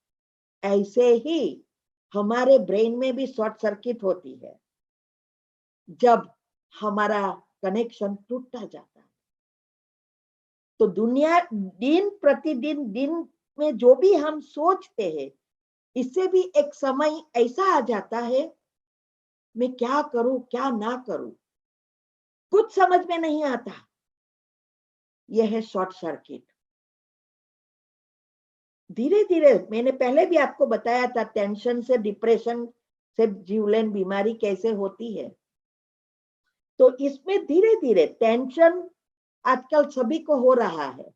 ऐसे ही हमारे ब्रेन में भी शॉर्ट सर्किट होती है, जब हमारा कनेक्शन टूटता जाता है। तो दुनिया दिन प्रतिदिन, दिन में जो भी हम सोचते हैं, इससे भी एक समय ऐसा आ जाता है, मैं क्या करूं क्या ना करूं, कुछ समझ में नहीं आता। यह है शॉर्ट सर्किट। धीरे धीरे, मैंने पहले भी आपको बताया था, टेंशन से, डिप्रेशन से जीवलेन बीमारी कैसे होती है। तो इसमें धीरे धीरे टेंशन आजकल सभी को हो रहा है।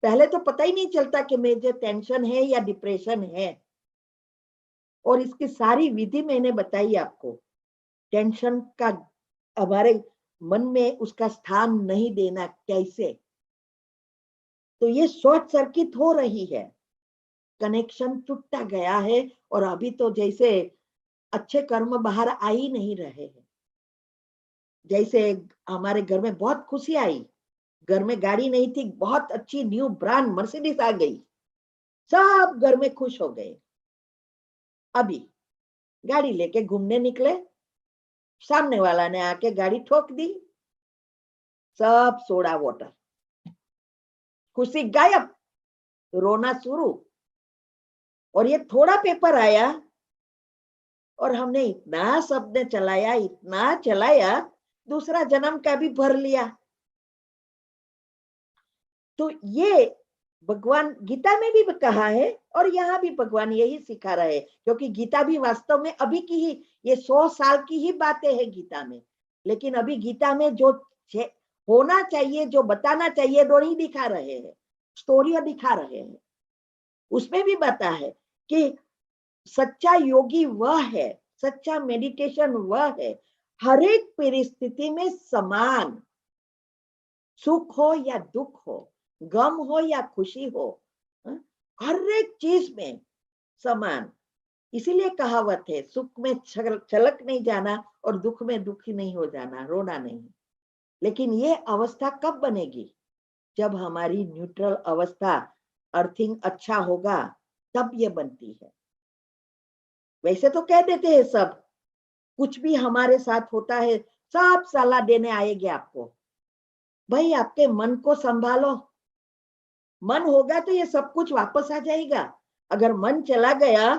पहले तो पता ही नहीं चलता कि मुझे टेंशन है या डिप्रेशन है, और इसकी सारी विधि मैंने बताई आपको। टेंशन का हमारे मन में उसका स्थान नहीं देना कैसे। तो ये शॉर्ट सर्किट हो रही है, कनेक्शन टूटता गया है, और अभी तो जैसे अच्छे कर्म बाहर आ ही नहीं रहे हैं। जैसे हमारे घर में बहुत खुशी आई, घर में गाड़ी नहीं थी, बहुत अच्छी न्यू ब्रांड मर्सिडीज आ गई, सब घर में खुश हो गए। अभी गाड़ी लेके घूमने निकले, सामने वाला ने आके गाड़ी ठोक दी, सब सोडा वाटर, खुशी गायब, रोना शुरू। और ये थोड़ा पेपर आया, और हमने इतना शब्द चलाया, इतना चलाया, दूसरा जन्म का भी भर लिया। तो ये भगवान गीता में भी कहा है, और यहाँ भी भगवान यही सिखा रहे हैं, क्योंकि गीता भी वास्तव में अभी की ही, ये 100 साल की ही बातें हैं गीता में। लेकिन अभी गीता में जो होना चाहिए, जो बताना चाहिए, वो नहीं दिखा रहे हैं, स्टोरियां दिखा रहे हैं। उसमें भी बता है कि सच्चा योगी वह है, सच्चा मेडिटेशन वह है, हर एक परिस्थिति में समान, सुख हो या दुख हो, गम हो या खुशी हो, हर एक चीज में समान। इसीलिए कहावत है, सुख में छलक नहीं जाना और दुख में दुखी नहीं हो जाना, रोना नहीं। लेकिन ये अवस्था कब बनेगी? जब हमारी न्यूट्रल अवस्था, अर्थिंग अच्छा होगा, तब ये बनती है। वैसे तो कह देते हैं सब, कुछ भी हमारे साथ होता है, सब सलाह देने आएंगे आपको, भाई आपके मन को संभालो। मन होगा तो ये सब कुछ वापस आ जाएगा। अगर मन चला गया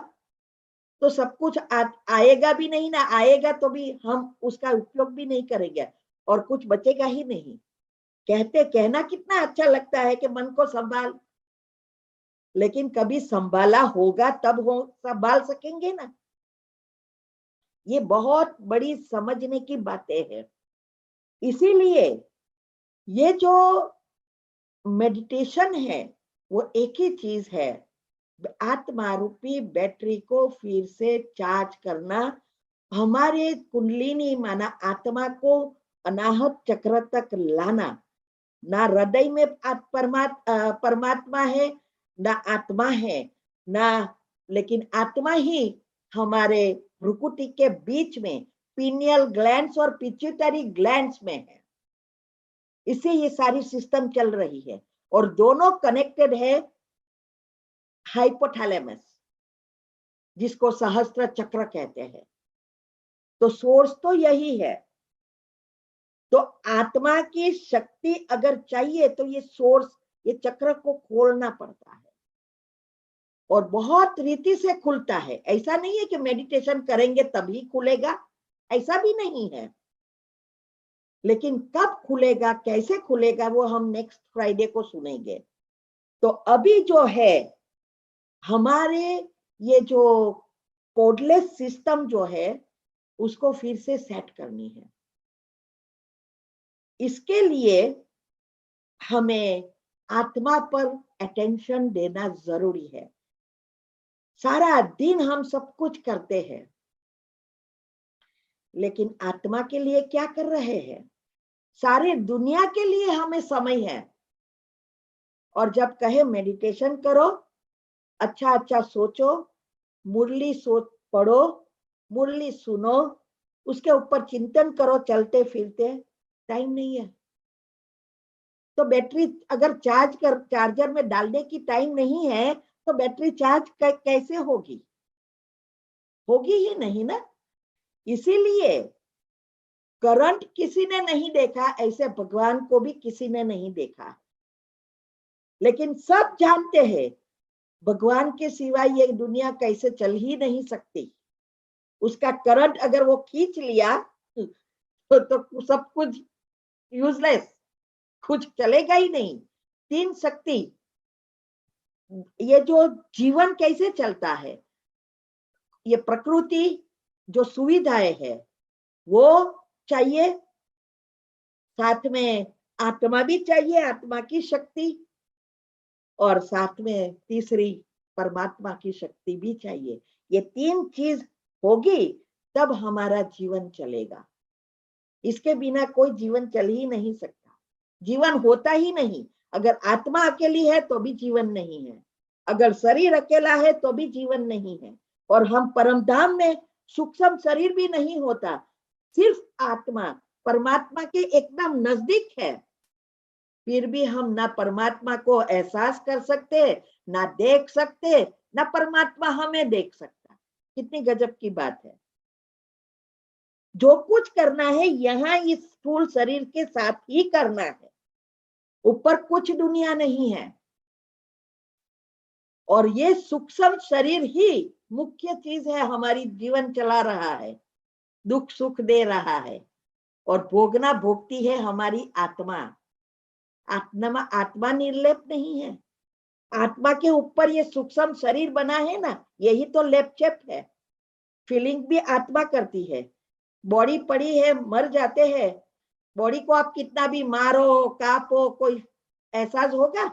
तो सब कुछ आएगा भी नहीं, ना आएगा तो भी हम उसका उपयोग भी नहीं करेंगे, और कुछ बचेगा ही नहीं। कहना कितना अच्छा लगता है कि मन को संभाल, लेकिन कभी संभाला होगा तब हो संभाल सकेंगे ना। ये बहुत बड़ी समझने की बातें हैं। इसीलिए ये जो मेडिटेशन है वो एक ही चीज है, आत्मा रूपी बैटरी को फिर से चार्ज करना, हमारे कुंडलिनी माना आत्मा को अनाहत चक्र तक लाना। ना हृदय में परमात्मा है, ना आत्मा है, ना, लेकिन आत्मा ही हमारे भ्रुकुटी के बीच में पीनियल ग्लैंड्स और पिट्यूटरी ग्लैंड्स में है। इससे ये सारी सिस्टम चल रही है और दोनों कनेक्टेड है हाइपोथैलेमस, जिसको सहस्त्र चक्र कहते हैं। तो सोर्स तो यही है। तो आत्मा की शक्ति अगर चाहिए तो ये सोर्स, ये चक्र को खोलना पड़ता है और बहुत रीति से खुलता है। ऐसा नहीं है कि मेडिटेशन करेंगे तभी खुलेगा, ऐसा भी नहीं है। लेकिन कब खुलेगा, कैसे खुलेगा, वो हम नेक्स्ट फ्राइडे को सुनेंगे। तो अभी जो है हमारे ये जो कोडलेस सिस्टम जो है उसको फिर से सेट करनी है। इसके लिए हमें आत्मा पर अटेंशन देना जरूरी है। सारा दिन हम सब कुछ करते हैं, लेकिन आत्मा के लिए क्या कर रहे हैं? सारी दुनिया के लिए हमें समय है। और जब कहे मेडिटेशन करो, अच्छा अच्छा सोचो, मुरली सोच पढ़ो, मुरली सुनो, उसके ऊपर चिंतन करो चलते फिरते, टाइम नहीं है। तो बैटरी अगर चार्जर में डालने की टाइम नहीं है तो बैटरी चार्ज कैसे होगी? होगी ही नहीं ना। इसीलिए करंट किसी ने नहीं देखा, ऐसे भगवान को भी किसी ने नहीं देखा, लेकिन सब जानते हैं भगवान के सिवाय ये दुनिया कैसे चल ही नहीं सकती। उसका करंट अगर वो खींच लिया तो सब कुछ यूजलेस, कुछ चलेगा ही नहीं। तीन शक्ति, ये जो जीवन कैसे चलता है, ये प्रकृति जो सुविधाएं है वो चाहिए, साथ में आत्मा भी चाहिए, आत्मा की शक्ति, और साथ में तीसरी परमात्मा की शक्ति भी चाहिए। ये तीन चीज होगी तब हमारा जीवन चलेगा। इसके बिना कोई जीवन चल ही नहीं सकता, जीवन होता ही नहीं। अगर आत्मा अकेली है तो भी जीवन नहीं है, अगर शरीर अकेला है तो भी जीवन नहीं है। और हम परमधाम में सूक्ष्म शरीर भी नहीं होता, सिर्फ आत्मा परमात्मा के एकदम नजदीक है, फिर भी हम ना परमात्मा को एहसास कर सकते, ना देख सकते, ना परमात्मा हमें देख सकता। कितनी गजब की बात है। जो कुछ करना है यहाँ इस स्थूल शरीर के साथ ही करना है, ऊपर कुछ दुनिया नहीं है। और ये सूक्ष्म शरीर ही मुख्य चीज है, हमारी जीवन चला रहा है, दुख सुख दे रहा है, और भोगना भोगती है हमारी आत्मा। आत्मा निर्लेप नहीं है। आत्मा के ऊपर ये सूक्ष्म शरीर बना है ना, यही तो लेपचेप है। फीलिंग भी आत्मा करती है। बॉडी पड़ी है, मर जाते हैं, बॉडी को आप कितना भी मारो कापो, कोई एहसास होगा,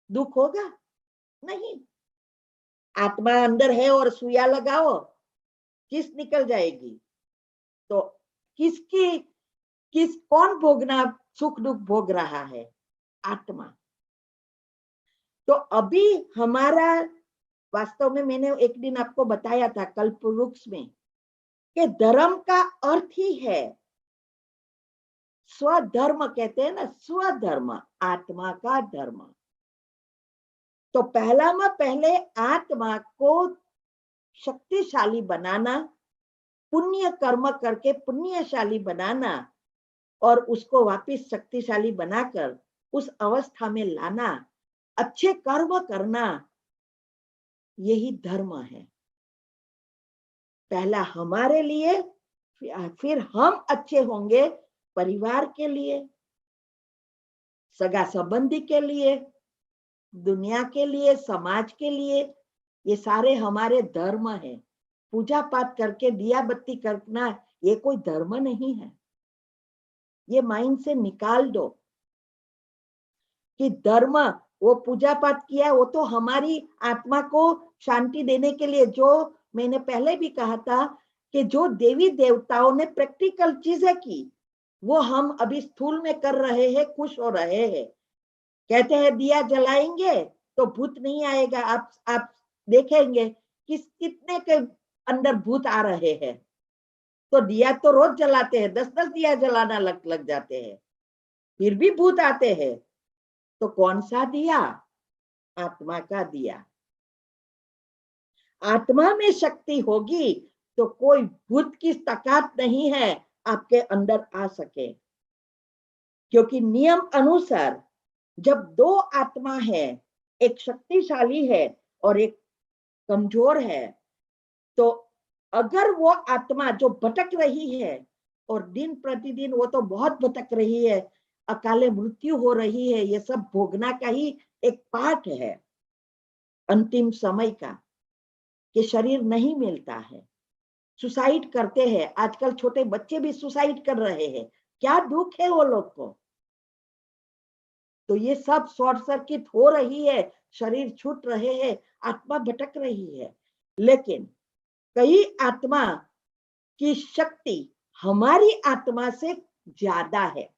दुख होगा नहीं। आत्मा अंदर है और सुइया लगाओ, किस निकल जाएगी। तो कौन भोगना, सुख दुख भोग रहा है? आत्मा। तो अभी हमारा, वास्तव में मैंने एक दिन आपको बताया था कल्प वृक्ष में, कि धर्म का अर्थ ही है स्वधर्म, कहते हैं ना, स्वधर्म, आत्मा का धर्म। तो पहले आत्मा को शक्तिशाली बनाना, पुण्य कर्म करके पुण्यशाली बनाना, और उसको वापिस शक्तिशाली बनाकर उस अवस्था में लाना, अच्छे कर्म करना, यही धर्म है। पहला हमारे लिए, फिर हम अच्छे होंगे परिवार के लिए, सगा संबंधी के लिए, दुनिया के लिए, समाज के लिए। ये सारे हमारे धर्म है। पूजा पाठ करके दिया बत्ती करना ये कोई धर्म नहीं है। ये माइंड से निकाल दो कि धर्म, वो पूजा पाठ किया, वो तो हमारी आत्मा को शांति देने के लिए, जो मैंने पहले भी कहा था कि जो देवी देवताओं ने प्रैक्टिकल चीजें की, वो हम अभी स्थूल में कर रहे हैं, खुश हो रहे हैं। कहते हैं दिया जलाएंगे तो भूत नहीं आएगा। आप देखेंगे कि कितने के अंदर भूत आ रहे हैं। तो दिया तो रोज जलाते हैं, 10-10 दिया जलाना लग जाते हैं, फिर भी भूत आते हैं। तो कौन सा दिया? आत्मा का दिया। आत्मा में शक्ति होगी तो कोई भूत की ताकत नहीं है आपके अंदर आ सके। क्योंकि नियम अनुसार जब दो आत्मा है, एक शक्तिशाली है और एक कमजोर है, तो अगर वो आत्मा जो भटक रही है, और दिन प्रतिदिन वो तो बहुत भटक रही है, अकाले मृत्यु हो रही है, ये सब भोगना का ही एक पार्ट है अंतिम समय का, कि शरीर नहीं मिलता है, सुसाइड करते हैं। आजकल छोटे बच्चे भी सुसाइड कर रहे हैं। क्या दुख है वो लोग को। तो ये सब शॉर्ट सर्किट हो रही है, शरीर छूट रहे हैं, आत्मा भटक रही है। लेकिन कई आत्मा की शक्ति हमारी आत्मा से ज्यादा है।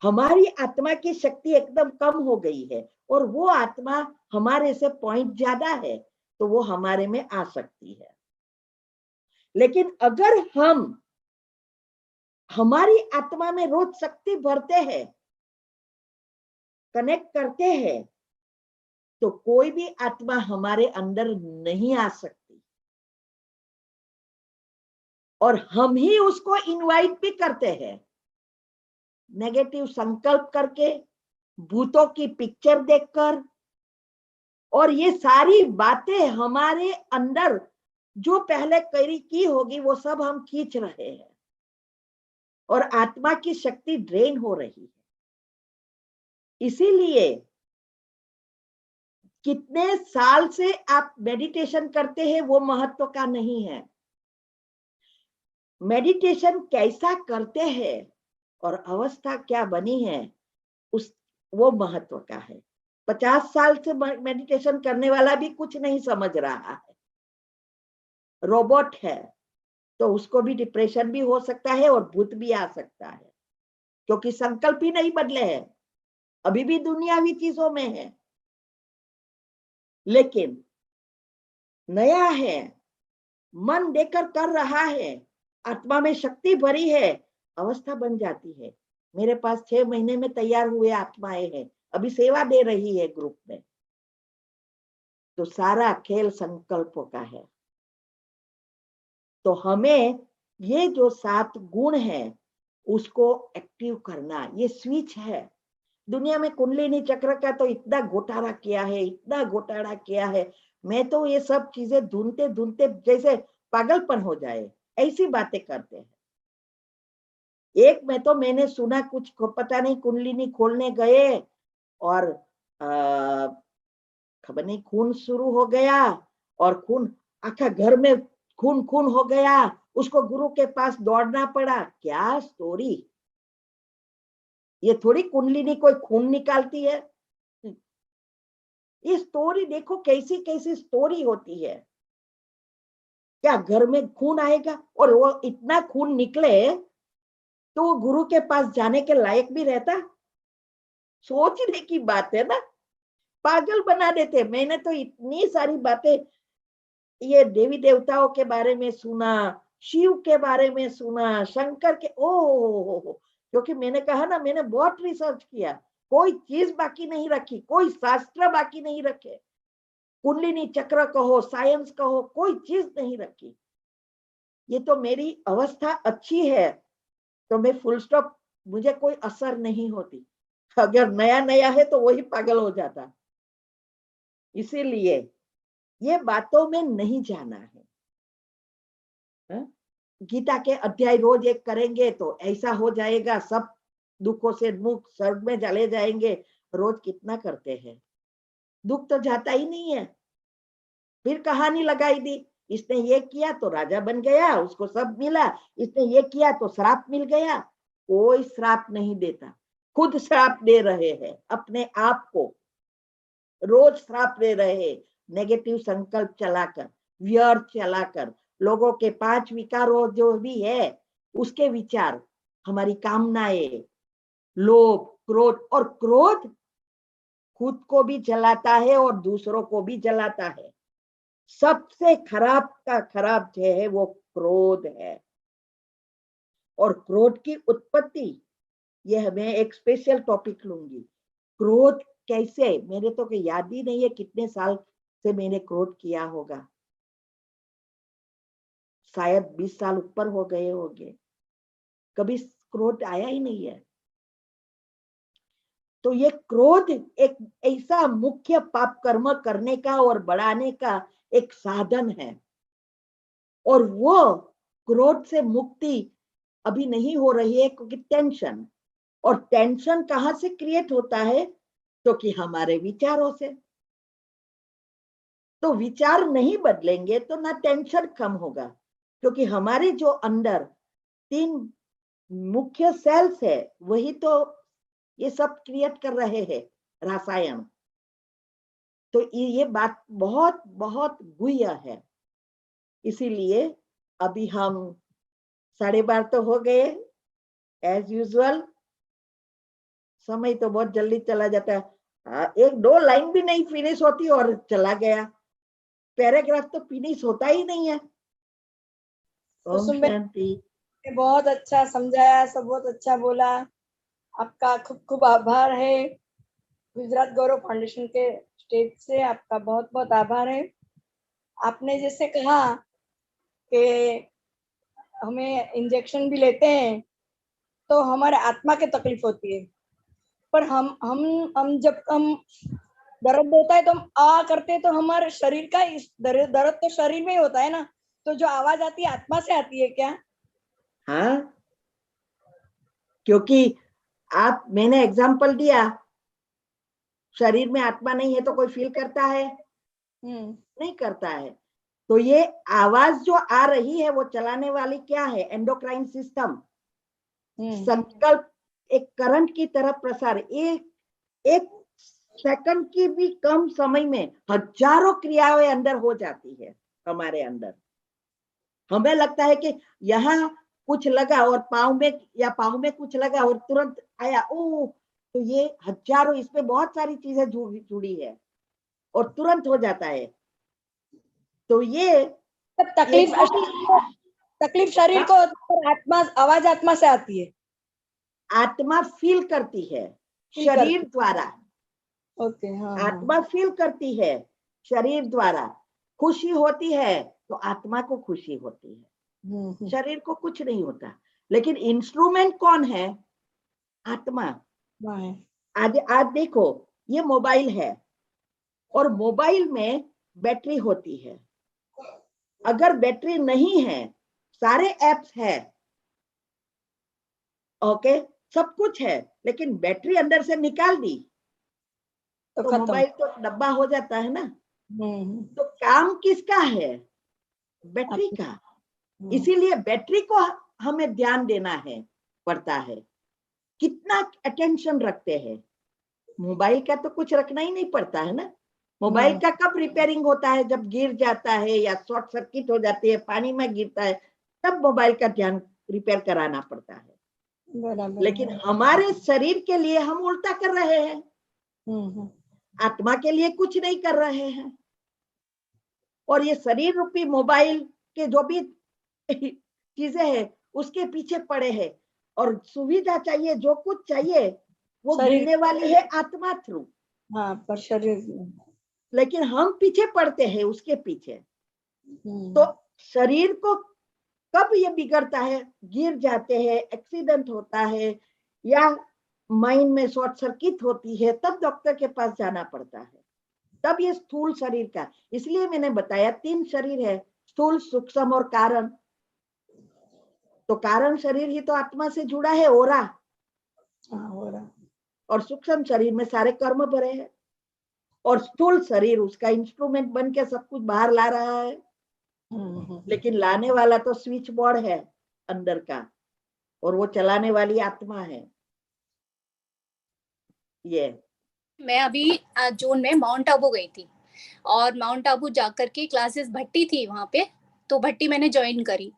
हमारी आत्मा की शक्ति एकदम कम हो गई है और वो आत्मा हमारे से पॉइंट ज्यादा है, तो वो हमारे में आ सकती है। लेकिन अगर हम हमारी आत्मा में रोज शक्ति भरते हैं, कनेक्ट करते हैं, तो कोई भी आत्मा हमारे अंदर नहीं आ सकती। और हम ही उसको इनवाइट भी करते हैं, नेगेटिव संकल्प करके, भूतों की पिक्चर देखकर। और ये सारी बातें हमारे अंदर जो पहले की होगी, वो सब हम खींच रहे हैं और आत्मा की शक्ति ड्रेन हो रही है। इसीलिए कितने साल से आप मेडिटेशन करते हैं वो महत्व का नहीं है, मेडिटेशन कैसा करते हैं और अवस्था क्या बनी है उस वो महत्व का है। 50 साल से मेडिटेशन करने वाला भी कुछ नहीं समझ रहा है, रोबोट है, तो उसको भी डिप्रेशन भी हो सकता है और भूत भी आ सकता है, क्योंकि संकल्प ही नहीं बदले हैं, अभी भी दुनियावी चीजों में है। लेकिन नया है, मन देकर कर रहा है, आत्मा में शक्ति भरी है, अवस्था बन जाती है। मेरे पास 6 महीने में तैयार हुए आत्माएं हैं, अभी सेवा दे रही है ग्रुप में। तो सारा खेल संकल्पों का है। तो हमें ये जो 7 गुण है उसको एक्टिव करना, ये स्विच है। दुनिया में कुंडलिनी चक्र का तो इतना घोटाला किया है, इतना घोटाला किया है, मैं तो ये सब चीजें ढूंढते ढूंढते जैसे पागलपन हो जाए, ऐसी बातें करते हैं। एक में तो मैंने सुना, कुछ पता नहीं, कुंडलिनी खोलने गए और खबर नहीं खून शुरू हो गया, और खून आखा घर में खून खून हो गया, उसको गुरु के पास दौड़ना पड़ा। क्या स्टोरी, ये थोड़ी कुंडलिनी कोई खून निकालती है। ये स्टोरी देखो, कैसी कैसी स्टोरी होती है। क्या घर में खून आएगा और वो इतना खून निकले तो वो गुरु के पास जाने के लायक भी रहता? सोचने की बात है ना, पागल बना देते। मैंने तो इतनी सारी बातें ये देवी देवताओं के बारे में सुना, शिव के बारे में सुना, शंकर के, ओ क्योंकि मैंने कहा ना, मैंने बहुत रिसर्च किया, कोई चीज बाकी नहीं रखी, कोई शास्त्र बाकी नहीं रखे, कुंडलिनी चक्र कहो, साइंस कहो, कोई चीज नहीं रखी। ये तो मेरी अवस्था अच्छी है तो मैं फुल स्टॉप, मुझे कोई असर नहीं होती। अगर नया नया है तो वही पागल हो जाता। इसीलिए ये बातों में नहीं जाना है। गीता के अध्याय रोज एक करेंगे तो ऐसा हो जाएगा, सब दुखों से मुक्त, स्वर्ग में चले जाएंगे। रोज कितना करते हैं, दुख तो जाता ही नहीं है। फिर कहानी लगाई दी, इसने ये किया तो राजा बन गया, उसको सब मिला, इसने ये किया तो श्राप मिल गया। कोई श्राप नहीं देता, खुद श्राप दे रहे हैं, अपने आप को रोज श्राप दे रहे हैं, नेगेटिव संकल्प चलाकर, व्यर्थ चलाकर, लोगों के 5 विकारों जो भी है उसके विचार, हमारी कामनाएं, लोभ, क्रोध, और क्रोध खुद को भी जलाता है और दूसरों को भी जलाता है। सबसे खराब का खराब जो है वो क्रोध है। और क्रोध की उत्पत्ति, यह मैं एक स्पेशल टॉपिक लूंगी। क्रोध कैसे, मेरे तो याद ही नहीं है कितने साल से मैंने क्रोध किया होगा, शायद 20 साल ऊपर हो गए होंगे, कभी क्रोध आया ही नहीं है। तो ये क्रोध एक ऐसा मुख्य पाप कर्म करने का और बढ़ाने का एक साधन है, और वो क्रोध से मुक्ति अभी नहीं हो रही है, क्योंकि टेंशन, और टेंशन कहां से क्रिएट होता है, क्योंकि हमारे विचारों से। तो विचार नहीं बदलेंगे तो ना टेंशन कम होगा, क्योंकि हमारे जो अंदर 3 मुख्य सेल्स है वही तो ये सब क्रिएट कर रहे हैं रसायन। तो ये बात बहुत बहुत गुह्य है। इसीलिए अभी हम 12:30 तो हो गए, एज यूजुअल समय तो बहुत जल्दी चला जाता है। 1-2 लाइन भी नहीं फिनिश होती और चला गया, पैराग्राफ तो फिनिश होता ही नहीं है। ओम शांति। बहुत अच्छा समझाया, सब बहुत अच्छा बोला। आपका खूब खूब आभार है। गुजरात गौरव फाउंडेशन के स्टेज से आपका बहुत बहुत आभार है। आपने जैसे कहा कि हमें इंजेक्शन भी लेते हैं तो हमारे आत्मा की तकलीफ होती है, पर हम जब हम दर्द होता है तो हम आ करते हैं तो हमारे शरीर का दर्द तो शरीर में ही होता है ना, तो जो आवाज आती है आत्मा से आती है क्या? हाँ, क्योंकि मैंने एग्जाम्पल दिया, शरीर में आत्मा नहीं है तो कोई फील करता है? नहीं करता है। तो ये आवाज जो आ रही है वो चलाने वाली क्या है? Endocrine system. संकल्प एक करंट की तरह प्रसार, एक सेकंड की भी कम समय में हजारों क्रियाएं अंदर हो जाती है हमारे अंदर। हमें लगता है कि यहाँ कुछ लगा और पाँव में कुछ लगा और तुरंत आया, ओ, तो ये हजारों, इसमें बहुत सारी चीजें जुड़ी है और तुरंत हो जाता है। तो ये तकलीफ शरीर को, आत्मा, आवाज आत्मा से आती है, आत्मा फील करती है शरीर द्वारा। ओके, हाँ, आत्मा फील करती है शरीर द्वारा। खुशी होती है तो आत्मा को खुशी होती है, शरीर को कुछ नहीं होता। लेकिन इंस्ट्रूमेंट कौन है? आत्मा। आज देखो, ये मोबाइल है और मोबाइल में बैटरी होती है। अगर बैटरी नहीं है, सारे एप्स है, ओके, सब कुछ है, लेकिन बैटरी अंदर से निकाल दी तो मोबाइल तो डब्बा हो जाता है ना। तो काम किसका है? बैटरी का। इसीलिए बैटरी को हमें ध्यान देना है पड़ता है, कितना अटेंशन रखते हैं। मोबाइल का तो कुछ रखना ही नहीं पड़ता है ना। मोबाइल का कब रिपेयरिंग होता है? जब गिर जाता है या शॉर्ट सर्किट हो जाती है, पानी में गिरता है, तब मोबाइल का ध्यान रिपेयर कराना पड़ता है। लेकिन हमारे शरीर के लिए हम उल्टा कर रहे हैं, आत्मा के लिए कुछ नहीं कर रहे हैं। और ये शरीर रूपी मोबाइल के जो भी चीजें हैं उसके पीछे पड़े हैं, और सुविधा चाहिए, जो कुछ चाहिए वो देने वाली है आत्मा थ्रू। हाँ, पर शरीर, लेकिन हम पीछे पड़ते हैं उसके पीछे। तो शरीर को कब ये बिगड़ता है? गिर जाते हैं, एक्सीडेंट होता है, या माइंड में शॉर्ट सर्किट होती है, तब डॉक्टर के पास जाना पड़ता है। तब ये स्थूल शरीर का, इसलिए मैंने बताया 3 शरीर है, स्थूल, सूक्ष्म और कारण। तो कारण शरीर ही तो आत्मा से जुड़ा है, ओरा। और सूक्ष्म शरीर में सारे कर्म भरे हैं, और स्थूल शरीर उसका इंस्ट्रूमेंट बन के सब कुछ बाहर ला रहा है। लेकिन लाने वाला तो स्विच बोर्ड है अंदर का, और वो चलाने वाली आत्मा है। ये मैं अभी जून में माउंट आबू गई थी और माउंट आबू जाकर के क्लासेस भट्टी थी वहाँ पे, तो भट्टी मैंने ज्वाइन करी।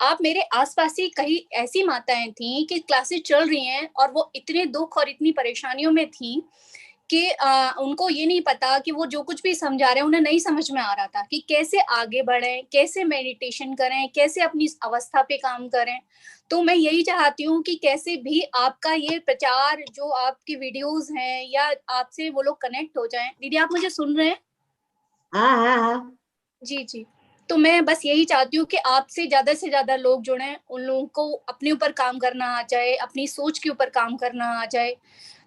आप मेरे आसपास ही कई ऐसी माताएं थी कि क्लासेस चल रही हैं और वो इतने दुख और इतनी परेशानियों में थी कि उनको ये नहीं पता कि वो जो कुछ भी समझा रहे हैं उन्हें नहीं समझ में आ रहा था कि कैसे आगे बढ़ें, कैसे मेडिटेशन करें, कैसे अपनी अवस्था पे काम करें। तो मैं यही चाहती हूँ कि कैसे भी आपका ये प्रचार, जो आपकी वीडियोस हैं, या आपसे वो लोग कनेक्ट हो जाएं। दीदी आप मुझे सुन रहे हैं? हाँ हाँ हाँ जी जी। तो मैं बस यही चाहती हूँ कि आपसे ज्यादा लोग जुड़ें, उन लोगों को अपने ऊपर काम करना आ जाए, अपनी सोच के ऊपर काम करना आ जाए,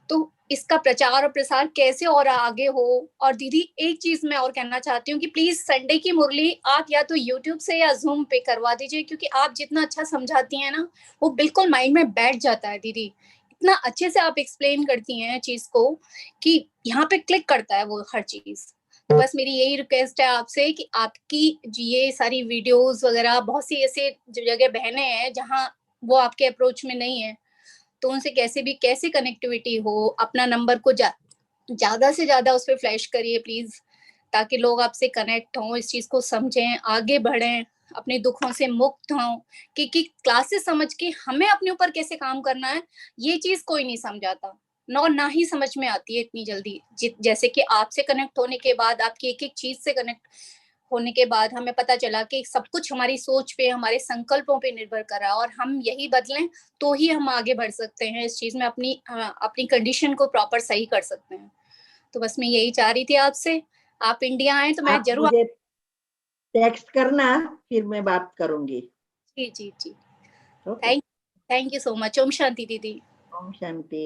तो इसका प्रचार और प्रसार कैसे और आगे हो। और दीदी एक चीज मैं और कहना चाहती हूँ कि प्लीज संडे की मुरली आप या तो यूट्यूब से या जूम पे करवा दीजिए, क्योंकि आप जितना अच्छा समझाती हैं ना, वो बिल्कुल माइंड में बैठ जाता है दीदी। इतना अच्छे से आप एक्सप्लेन करती हैं चीज को कि यहाँ पे क्लिक करता है वो हर चीज। तो बस मेरी यही रिक्वेस्ट है आपसे कि आपकी ये सारी वीडियोस वगैरह, बहुत सी ऐसे जगह बहनें हैं जहाँ वो आपके अप्रोच में नहीं है, तो उनसे कैसे कनेक्टिविटी हो, अपना नंबर को ज्यादा से ज्यादा उस पर फ्लैश करिए प्लीज, ताकि लोग आपसे कनेक्ट हों, इस चीज को समझें, आगे बढ़ें, अपने दुखों से मुक्त हों। क्योंकि क्लासेस समझ के हमें अपने ऊपर कैसे काम करना है, ये चीज कोई नहीं समझाता, ना ही समझ में आती है इतनी जल्दी। जैसे कि आपसे कनेक्ट होने के बाद, आपकी एक एक चीज से कनेक्ट होने के बाद हमें पता चला कि सब कुछ हमारी सोच पे, हमारे संकल्पों पे निर्भर कर रहा है, और हम यही बदलें तो ही हम आगे बढ़ सकते हैं इस चीज में, अपनी कंडीशन को प्रॉपर सही कर सकते हैं। तो बस मैं यही चाह रही थी आपसे। आप इंडिया आए तो मैं आप जरूर मुझे टेक्स्ट करना, फिर मैं बात करूंगी। जी जी जी। Okay, thank you so much. ओम शांति दीदी। ओम शांति।